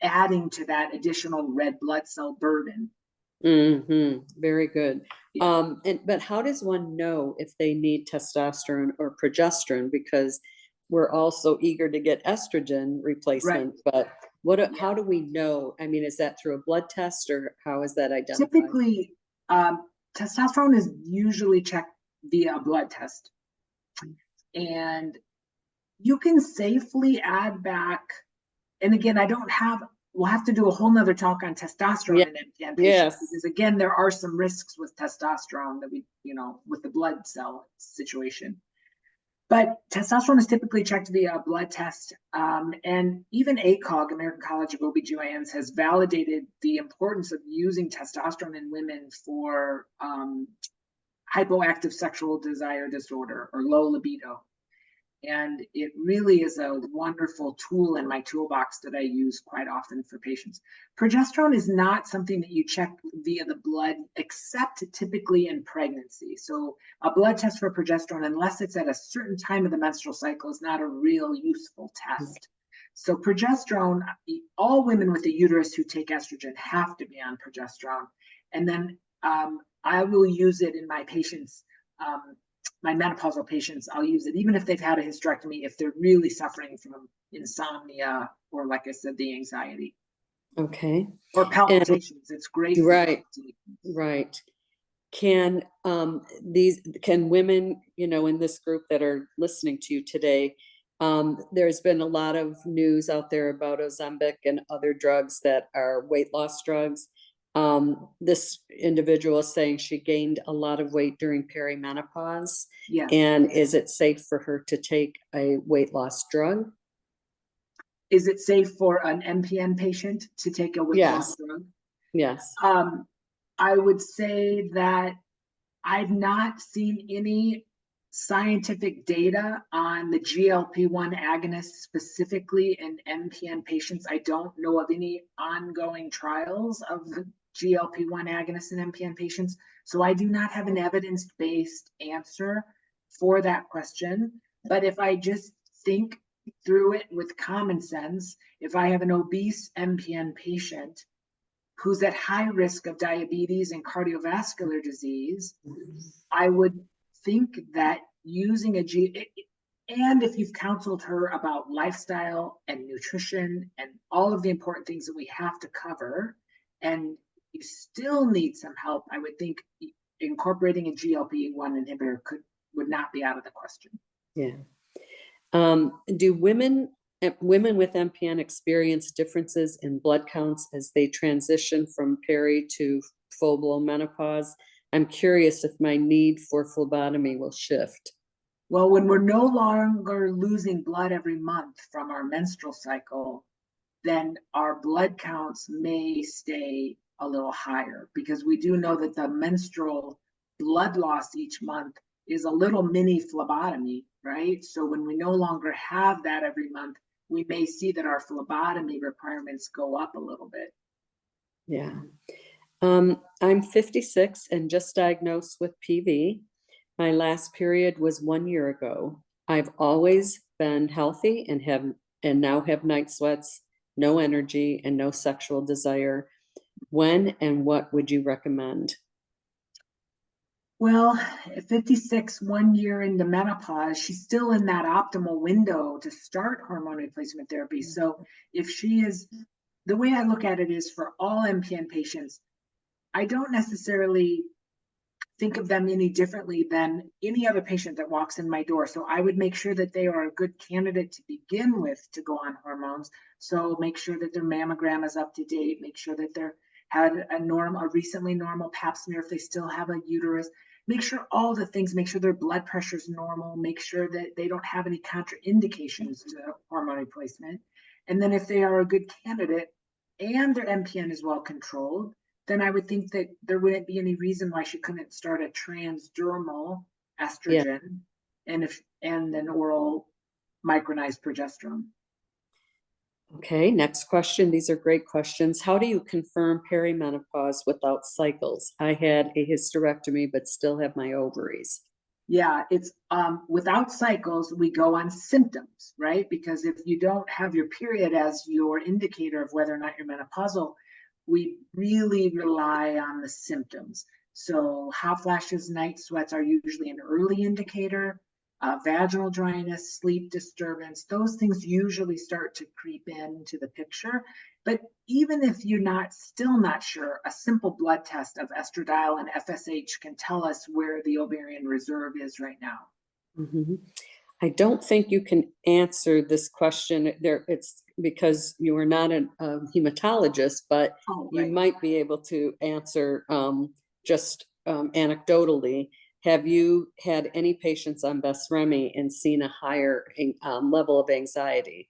adding to that additional red blood cell burden. Very good. Yeah. But how does one know if they need testosterone or progesterone? Because we're also eager to get estrogen replacement, right. But how do we know? I mean, is that through a blood test, or how is that identified? Typically, testosterone is usually checked via a blood test. And you can safely add back, and again, we'll have to do a whole nother talk on testosterone in MPN patients, because again, there are some risks with testosterone that with the blood cell situation. But testosterone is typically checked via a blood test. And even ACOG, American College of OBGYNs, has validated the importance of using testosterone in women for hypoactive sexual desire disorder or low libido. And it really is a wonderful tool in my toolbox that I use quite often for patients. Progesterone is not something that you check via the blood, except typically in pregnancy. So a blood test for progesterone, unless it's at a certain time of the menstrual cycle, is not a real useful test. So progesterone, all women with a uterus who take estrogen have to be on progesterone. And then I will use it in my patients, my menopausal patients. I'll use it even if they've had a hysterectomy, if they're really suffering from insomnia or, like I said, the anxiety. Okay. Or palpitations. It's great. Right. Right. Can women, in this group that are listening to you today, there's been a lot of news out there about Ozempic and other drugs that are weight loss drugs. This individual is saying she gained a lot of weight during perimenopause. Yes. And is it safe for her to take a weight loss drug? Is it safe for an MPN patient to take a weight loss drug? Yes. I would say that I've not seen any scientific data on the GLP-1 agonist specifically in MPN patients. I don't know of any ongoing trials of the GLP-1 agonist in MPN patients. So I do not have an evidence-based answer for that question. But if I just think through it with common sense, if I have an obese MPN patient who's at high risk of diabetes and cardiovascular disease, I would think that using and if you've counseled her about lifestyle and nutrition and all of the important things that we have to cover, and you still need some help, I would think incorporating a GLP-1 inhibitor would not be out of the question. Yeah. Do women with MPN experience differences in blood counts as they transition from peri to full-blown menopause? I'm curious if my need for phlebotomy will shift. Well, when we're no longer losing blood every month from our menstrual cycle, then our blood counts may stay a little higher, because we do know that the menstrual blood loss each month is a little mini phlebotomy, right? So when we no longer have that every month, we may see that our phlebotomy requirements go up a little bit. Yeah. I'm 56 and just diagnosed with PV. My last period was 1 year ago. I've always been healthy and now have night sweats, no energy, and no sexual desire. When and what would you recommend? Well, at 56, 1 year into menopause, she's still in that optimal window to start hormone replacement therapy. So if she is, the way I look at it is, for all MPN patients, I don't necessarily think of them any differently than any other patient that walks in my door. So I would make sure that they are a good candidate to begin with to go on hormones. So make sure that their mammogram is up to date, make sure that they're had a recently normal pap smear if they still have a uterus. Make sure all the things, make sure their blood pressure is normal, make sure that they don't have any contraindications to hormone replacement. And then if they are a good candidate and their MPN is well controlled, then I would think that there wouldn't be any reason why she couldn't start a transdermal estrogen and an oral micronized progesterone. Okay, next question. These are great questions. How do you confirm perimenopause without cycles? I had a hysterectomy, but still have my ovaries. Yeah, it's without cycles, we go on symptoms, right? Because if you don't have your period as your indicator of whether or not you're menopausal, we really rely on the symptoms. So hot flashes, night sweats are usually an early indicator. Vaginal dryness, sleep disturbance, those things usually start to creep into the picture. But even if you're still not sure, a simple blood test of estradiol and FSH can tell us where the ovarian reserve is right now. Mm-hmm. I don't think you can answer this question there. It's because you are not a hematologist, but you might be able to answer just anecdotally. Have you had any patients on Besremi and seen a higher level of anxiety?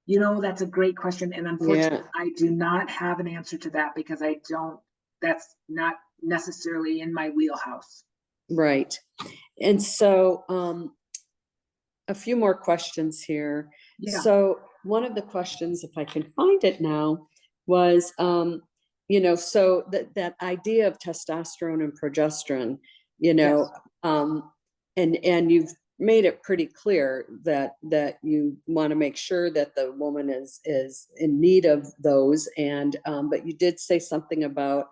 That's a great question. And unfortunately, I do not have an answer to that, because that's not necessarily in my wheelhouse. Right. And so a few more questions here. Yeah. So one of the questions, if I can find it now, was, so that idea of testosterone and progesterone, and you've made it pretty clear that you want to make sure that the woman is in need of those. And but you did say something about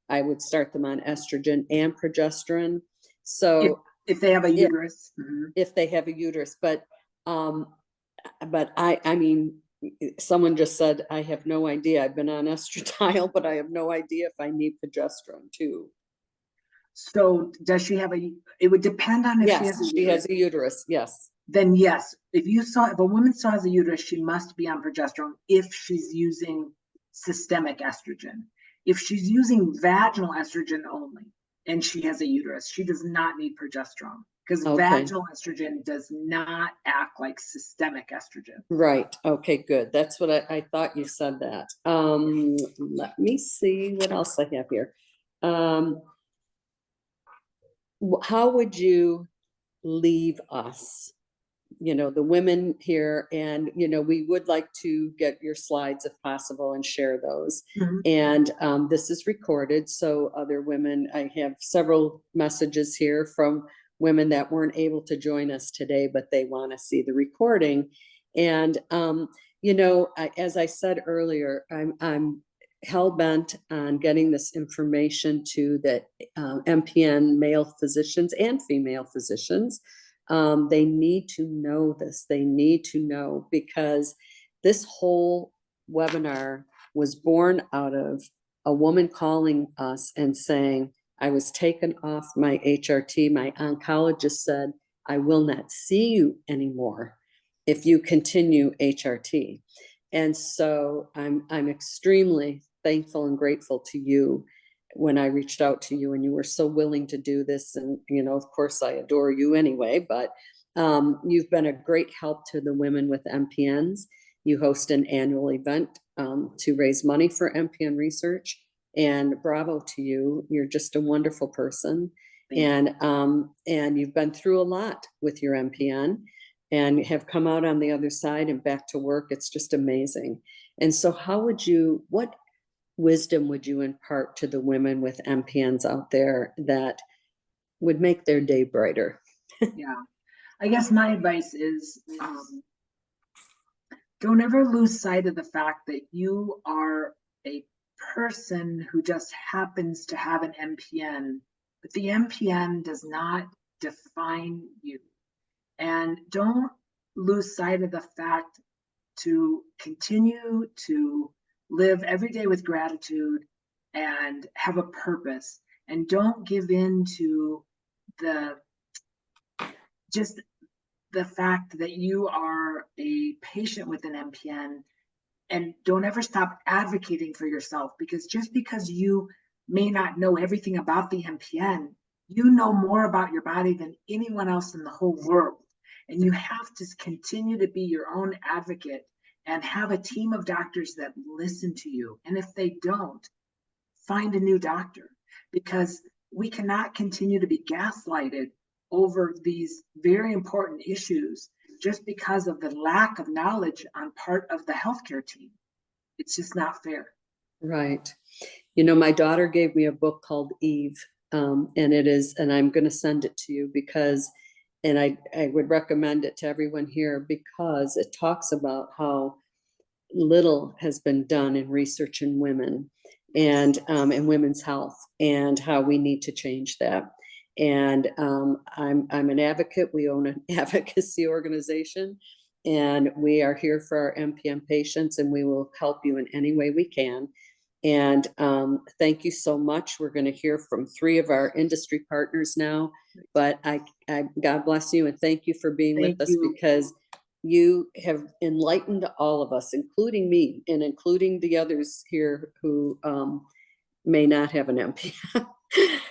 I would start them on estrogen and progesterone. So if they have a uterus, if they have a uterus, but I mean, someone just said, I have no idea. I've been on estradiol, but I have no idea if I need progesterone too. So does she have it would depend on if she has a uterus. Yes. Then yes, if a woman still has a uterus, she must be on progesterone if she's using systemic estrogen. If she's using vaginal estrogen only and she has a uterus, she does not need progesterone, because vaginal estrogen does not act like systemic estrogen. Right. Okay, good. That's what I thought you said that. Let me see what else I have here. How would you leave us, the women here? And, we would like to get your slides if possible and share those. And this is recorded. So other women, I have several messages here from women that weren't able to join us today, but they want to see the recording. And, as I said earlier, I'm hell-bent on getting this information to the MPN male physicians and female physicians. They need to know this. They need to know, because this whole webinar was born out of a woman calling us and saying, I was taken off my HRT. My oncologist said, I will not see you anymore if you continue HRT. And so I'm extremely thankful and grateful to you when I reached out to you, and you were so willing to do this. And, of course, I adore you anyway, but you've been a great help to the women with MPNs. You host an annual event to raise money for MPN research, and bravo to you. You're just a wonderful person. And you've been through a lot with your MPN and have come out on the other side and back to work. It's just amazing. And so what wisdom would you impart to the women with MPNs out there that would make their day brighter? Yeah, I guess my advice is don't ever lose sight of the fact that you are a person who just happens to have an MPN, but the MPN does not define you. And don't lose sight of the fact to continue to live every day with gratitude and have a purpose, and don't give in to the fact that you are a patient with an MPN, and don't ever stop advocating for yourself, because just because you may not know everything about the MPN, you know more about your body than anyone else in the whole world. And you have to continue to be your own advocate and have a team of doctors that listen to you. And if they don't, find a new doctor, because we cannot continue to be gaslighted over these very important issues just because of the lack of knowledge on part of the healthcare team. It's just not fair. Right. My daughter gave me a book called Eve, and I'm going to send it to you and I would recommend it to everyone here, because it talks about how little has been done in research in women and in women's health, and how we need to change that. And I'm an advocate. We own an advocacy organization, and we are here for our MPN patients, and we will help you in any way we can. And thank you so much. We're going to hear from 3 of our industry partners now, but I God bless you, and thank you for being with us, because you have enlightened all of us, including me and including the others here who may not have an MPN.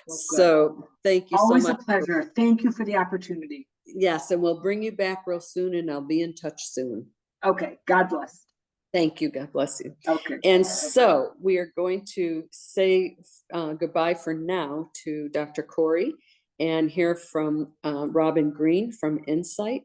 So thank you so much. Always a pleasure. Thank you for the opportunity. Yes, and we'll bring you back real soon, and I'll be in touch soon. Okay. God bless. Thank you. God bless you. Okay. And so we are going to say goodbye for now to Dr. Couri and hear from Robin Green from Insight.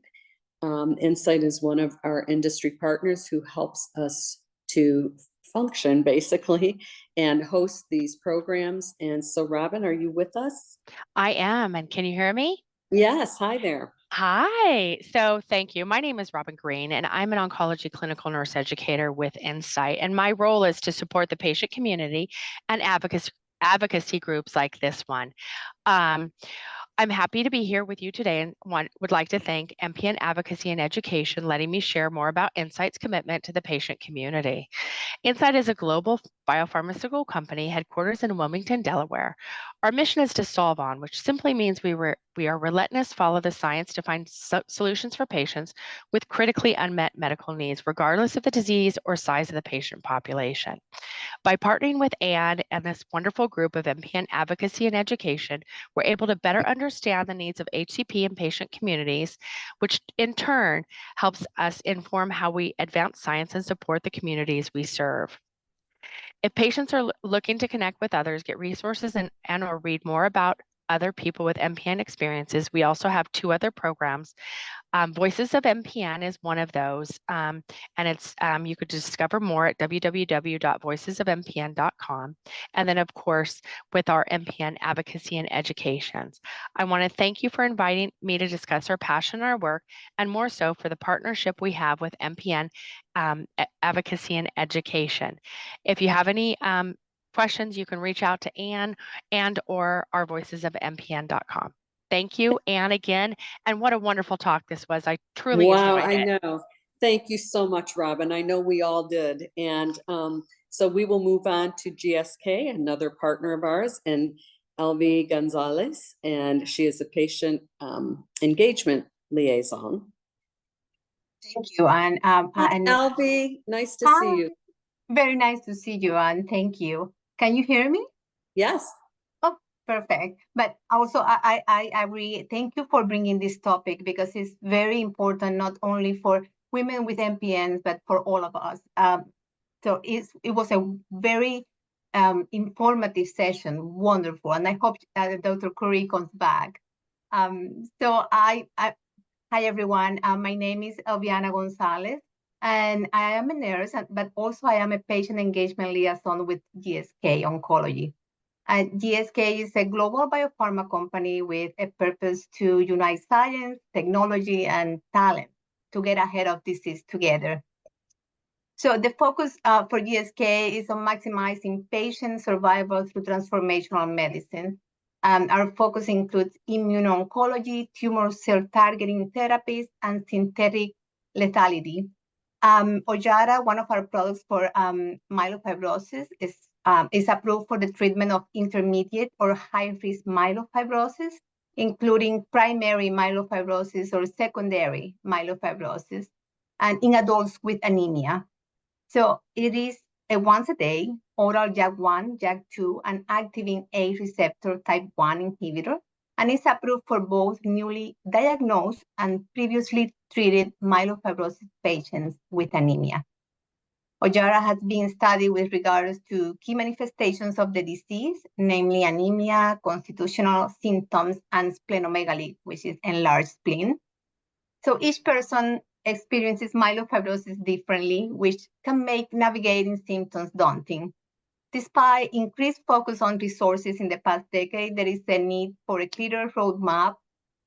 Insight is one of our industry partners who helps us to function basically and host these programs. And so Robin, are you with us? I am. And can you hear me? Yes. Hi there. Hi. So thank you. My name is Robin Green, and I'm an oncology clinical nurse educator with Insight. And my role is to support the patient community and advocacy groups like this one. Um, I'm happy to be here with you today and would like to thank MPN Advocacy and Education letting me share more about Insight's commitment to the patient community. Insight is a global biopharmaceutical company headquarters in Wilmington, Delaware. Our mission is to solve on, which simply means we are relentless, follow the science to find solutions for patients with critically unmet medical needs, regardless of the disease or size of the patient population. By partnering with AAD and this wonderful group of MPN Advocacy and Education, we're able to better understand the needs of HCP and patient communities, which in turn helps us inform how we advance science and support the communities we serve. If patients are looking to connect with others, get resources and or read more about other people with MPN experiences, we also have two other programs. Voices of MPN is one of those, and it's you could discover more at www.voicesofmpn.com. And then, of course, with our MPN Advocacy and Educations. I want to thank you for inviting me to discuss our passion and our work, and more so for the partnership we have with MPN Advocacy and Education. If you have any questions, you can reach out to Anne and or our voicesofmpn.com. Thank you, Anne, again. And what a wonderful talk this was. I truly Wow, enjoyed it. I know. Thank you so much, Robin. I know we all did. And so we will move on to GSK, another partner of ours, and Elvie Gonzalez, and she is a patient engagement liaison. Thank you. And Hi, Elvie, nice to see you. Very nice to see you, and thank you. Can you hear me? Yes. Oh, perfect. But also, I really thank you for bringing this topic because it's very important, not only for women with MPNs, but for all of us. So it was a very informative session, wonderful, and I hope Dr. Couri comes back. Hi everyone. My name is Elviana Gonzalez, and I am a nurse, but also I am a patient engagement liaison with GSK Oncology. GSK is a global biopharma company with a purpose to unite science, technology, and talent to get ahead of disease together. So the focus for GSK is on maximizing patient survival through transformational medicine. Our focus includes immuno-oncology, tumor cell targeting therapies, and synthetic lethality. Ojjaara, one of our products for myelofibrosis, is approved for the treatment of intermediate or high-risk myelofibrosis, including primary myelofibrosis or secondary myelofibrosis, and in adults with anemia. So it is a once-a-day oral JAK1, JAK2, and activin A receptor type 1 inhibitor, and is approved for both newly diagnosed and previously treated myelofibrosis patients with anemia. Ojjaara has been studied with regards to key manifestations of the disease, namely anemia, constitutional symptoms, and splenomegaly, which is enlarged spleen. So each person experiences myelofibrosis differently, which can make navigating symptoms daunting. Despite increased focus on resources in the past decade, there is a need for a clearer roadmap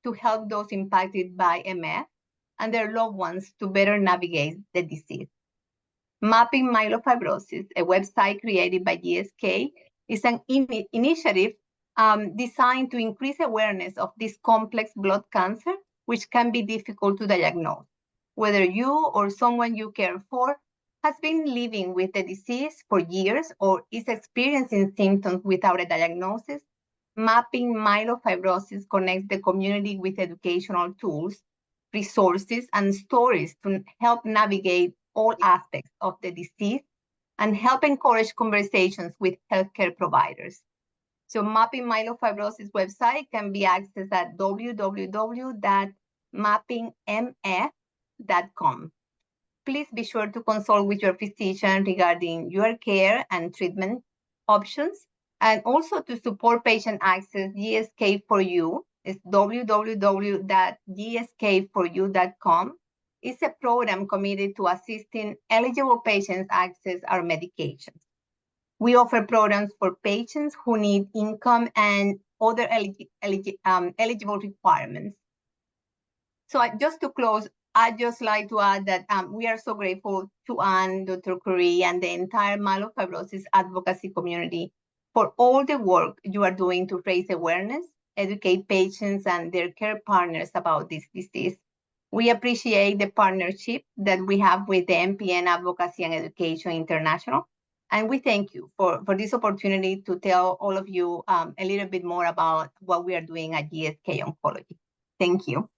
to help those impacted by MF and their loved ones to better navigate the disease. Mapping Myelofibrosis, a website created by GSK, is an initiative designed to increase awareness of this complex blood cancer, which can be difficult to diagnose. Whether you or someone you care for has been living with the disease for years or is experiencing symptoms without a diagnosis, Mapping Myelofibrosis connects the community with educational tools, resources, and stories to help navigate all aspects of the disease and help encourage conversations with healthcare providers. So Mapping Myelofibrosis website can be accessed at www.mappingmf.com. Please be sure to consult with your physician regarding your care and treatment options, and also to support patient access. GSK4U is www.gsk4u.com. It's a program committed to assisting eligible patients access our medications. We offer programs for patients who need income and other eligible requirements. So just to close, I'd just like to add that we are so grateful to Anne, Dr. Couri, and the entire myelofibrosis advocacy community for all the work you are doing to raise awareness, educate patients and their care partners about this disease. We appreciate the partnership that we have with the MPN Advocacy and Education International. And we thank you for this opportunity to tell all of you a little bit more about what we are doing at GSK Oncology. Thank you.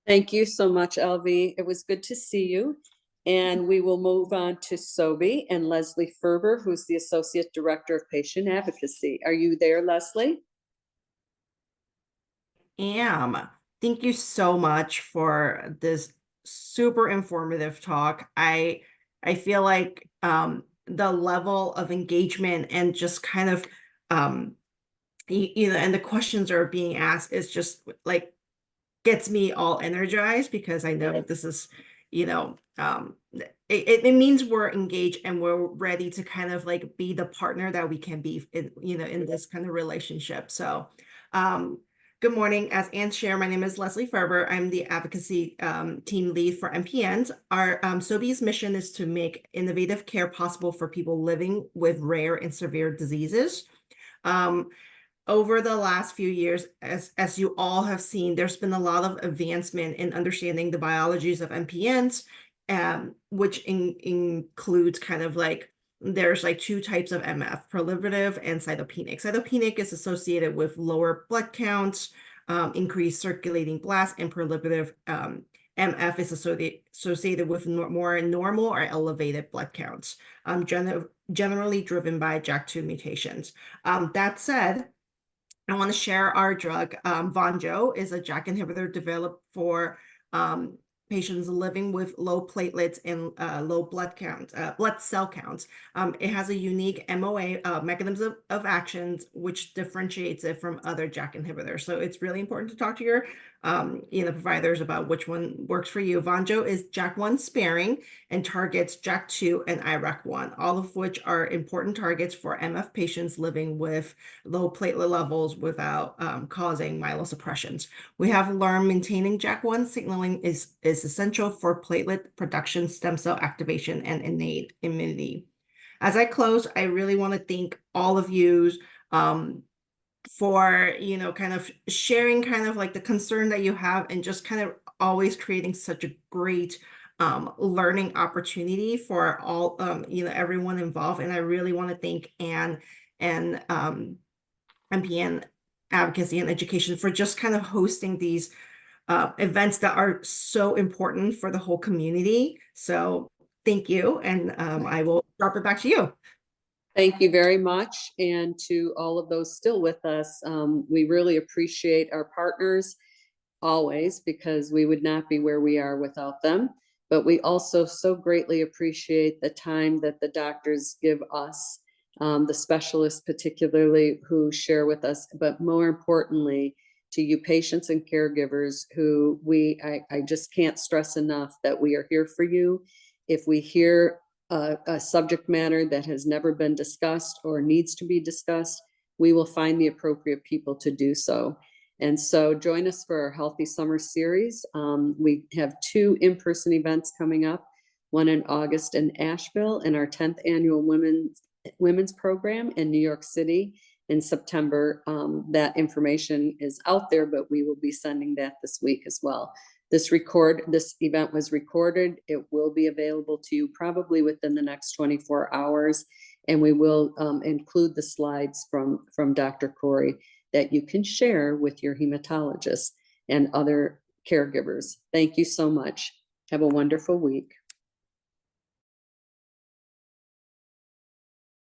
Thank you so much, Elvie. It was good to see you. And we will move on to Sobi and Leslie Ferber, who's the Associate Director of Patient Advocacy. Are you there, Leslie? Thank you so much for this super informative talk. I feel like the level of engagement and just kind of you know, and the questions are being asked is just like gets me all energized, because I know this is, you know, it means we're engaged and we're ready to kind of like be the partner that we can be in, you know, in this kind of relationship. So good morning. As Anne shared, my name is Leslie Ferber. I'm the advocacy team lead for MPNs. Our Sobi's mission is to make innovative care possible for people living with rare and severe diseases. Over the last few years, as you all have seen, there's been a lot of advancement in understanding the biologies of MPNs, which includes kind of like, there's like two types of MF, proliferative and cytopenic. Cytopenic is associated with lower blood counts, increased circulating blast, and proliferative MF is associated with more normal or elevated blood counts, generally driven by JAK2 mutations. That said, I want to share our drug. Vonjo is a JAK inhibitor developed for patients living with low platelets and low blood cell counts. It has a unique MOA mechanism of actions, which differentiates it from other JAK inhibitors. So it's really important to talk to your providers about which one works for you. Vonjo is JAK1 sparing and targets JAK2 and IRAK1, all of which are important targets for MF patients living with low platelet levels without causing myelosuppressions. We have learned maintaining JAK1 signaling is essential for platelet production, stem cell activation, and innate immunity. As I close, I really want to thank all of you for, you know, kind of sharing kind of like the concern that you have, and just kind of always creating such a great learning opportunity for all, everyone involved. And I really want to thank Anne and MPN Advocacy and Education for just kind of hosting these events that are so important for the whole community. So thank you. And I will drop it back to you. Thank you very much. And to all of those still with us, we really appreciate our partners always, because we would not be where we are without them. But we also so greatly appreciate the time that the doctors give us, the specialists particularly, who share with us, but more importantly, to you patients and caregivers who I just can't stress enough that we are here for you. If we hear a subject matter that has never been discussed or needs to be discussed, we will find the appropriate people to do so. And so join us for our Healthy Summer Series. We have 2 in-person events coming up, one in August in Asheville, and our 10th annual women's program in New York City in September. That information is out there, but we will be sending that this week as well. This event was recorded. It will be available to you probably within the next 24 hours. And we will include the slides from Dr. Couri that you can share with your hematologist and other caregivers. Thank you so much. Have a wonderful week.